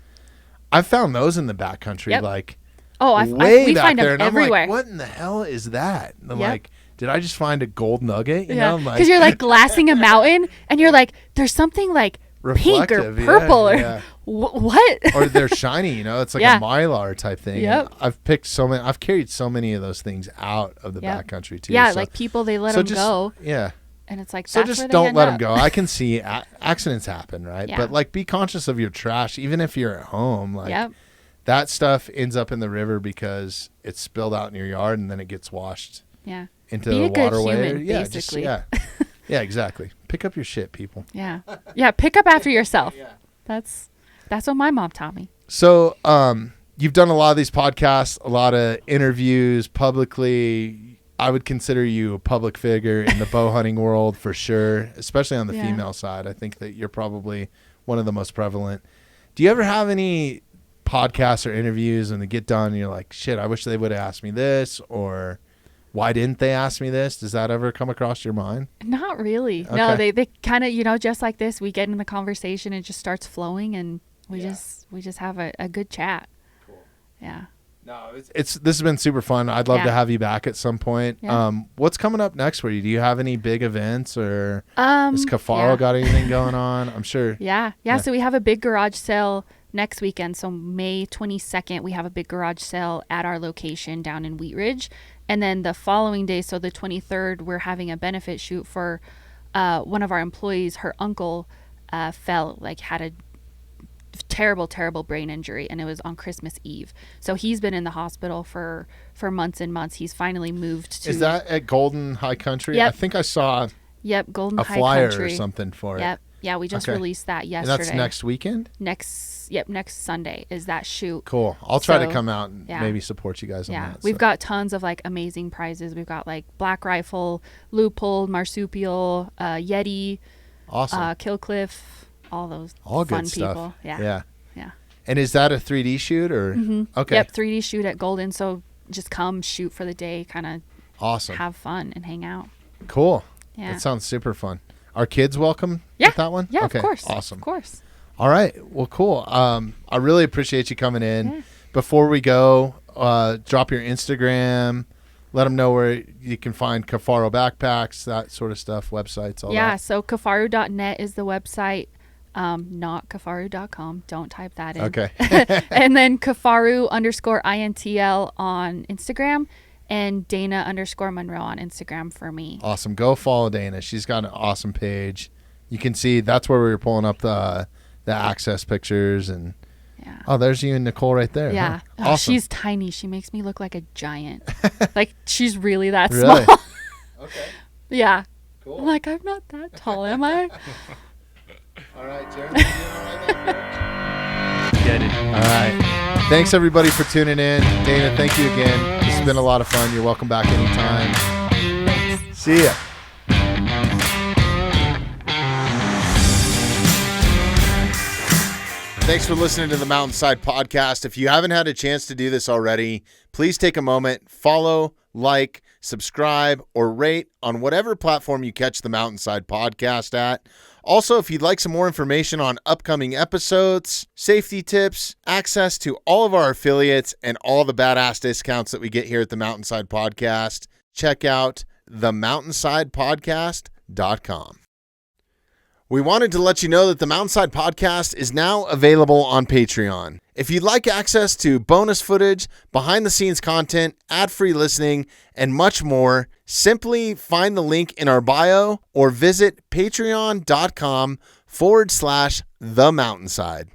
I've found those in the backcountry, like, we back find there, them and everywhere. I'm like, what in the hell is that? And I'm like, did I just find a gold nugget? Because you're like glassing a mountain, and you're like, there's something like pink or purple or what? Or they're shiny, it's like a mylar type thing. Yep. And I've carried so many of those things out of the backcountry too. Yeah, so, like people, they let them go. Yeah. And it's like, so that's just where they don't end let up. them go. I can see accidents happen, right? Yeah. But like, be conscious of your trash, even if you're at home. Like, that stuff ends up in the river because it's spilled out in your yard, and then it gets washed. Yeah. Into be the a good waterway. human, basically. Yeah, exactly. Pick up your shit, people. Yeah. Yeah. Pick up after yourself. That's what my mom taught me. So, you've done a lot of these podcasts, a lot of interviews publicly. I would consider you a public figure in the bow hunting world for sure, especially on the female side. I think that you're probably one of the most prevalent. Do you ever have any podcasts or interviews and they get done and you're like, shit, I wish they would have asked me this, or why didn't they ask me this? Does that ever come across your mind? Not really. Okay. No, they kind of, just like this, we get in the conversation, it just starts flowing, and we just have a good chat. Cool. Yeah. No, this has been super fun. I'd love to have you back at some point. Yeah. What's coming up next for you? Do you have any big events, or has Kifaru got anything going on? I'm sure. Yeah. So we have a big garage sale next weekend. So May 22nd, we have a big garage sale at our location down in Wheat Ridge. And then the following day, so the 23rd, we're having a benefit shoot for one of our employees. Her uncle had a terrible brain injury, and it was on Christmas Eve. So he's been in the hospital for months and months. He's finally moved to. Is that at Golden High Country? Yep. I think I saw Golden a High flyer Country or something for it. Yep. Yeah, we just released that yesterday. And that's next weekend? Next Sunday is that shoot. Cool. I'll try to come out and maybe support you guys on that. We've got tons of like amazing prizes. We've got like black rifle, loophole, marsupial, Yeti, awesome, Killcliff, all those all fun good stuff. people. Yeah. And is that a 3D shoot or? Mm-hmm. Okay. Yep, 3D shoot at Golden. So just come shoot for the day, kind of awesome, have fun and hang out. Cool. Yeah. That sounds super fun. Are kids welcome with that one? Yeah, okay. Of course. Awesome. Of course. All right. Well, cool. I really appreciate you coming in. Yeah. Before we go, drop your Instagram. Let them know where you can find Kifaru backpacks, that sort of stuff, websites, all that. Yeah, so kifaru.net is the website, not kifaru.com. Don't type that in. Okay. And then Kifaru_INTL on Instagram, and Dayna_Monroe on Instagram for me. Awesome. Go follow Dayna. She's got an awesome page. You can see that's where we were pulling up the access pictures, and there's you and Nicole right there. Yeah. Huh? Awesome. She's tiny. She makes me look like a giant. Like, she's really that really? small. Okay. Yeah. Cool. I'm like, I'm not that tall, am I? All right, Jeremy. You doing all right back there? Get it. All right. Thanks, everybody, for tuning in. Dayna, thank you again. This has been a lot of fun. You're welcome back anytime. See ya. Thanks for listening to the Mountainside Podcast. If you haven't had a chance to do this already, please take a moment, follow, like, subscribe, or rate on whatever platform you catch the Mountainside Podcast at. Also, if you'd like some more information on upcoming episodes, safety tips, access to all of our affiliates, and all the badass discounts that we get here at the Mountainside Podcast, check out themountainsidepodcast.com. We wanted to let you know that the Mountainside Podcast is now available on Patreon. If you'd like access to bonus footage, behind-the-scenes content, ad-free listening, and much more, simply find the link in our bio or visit patreon.com/themountainside.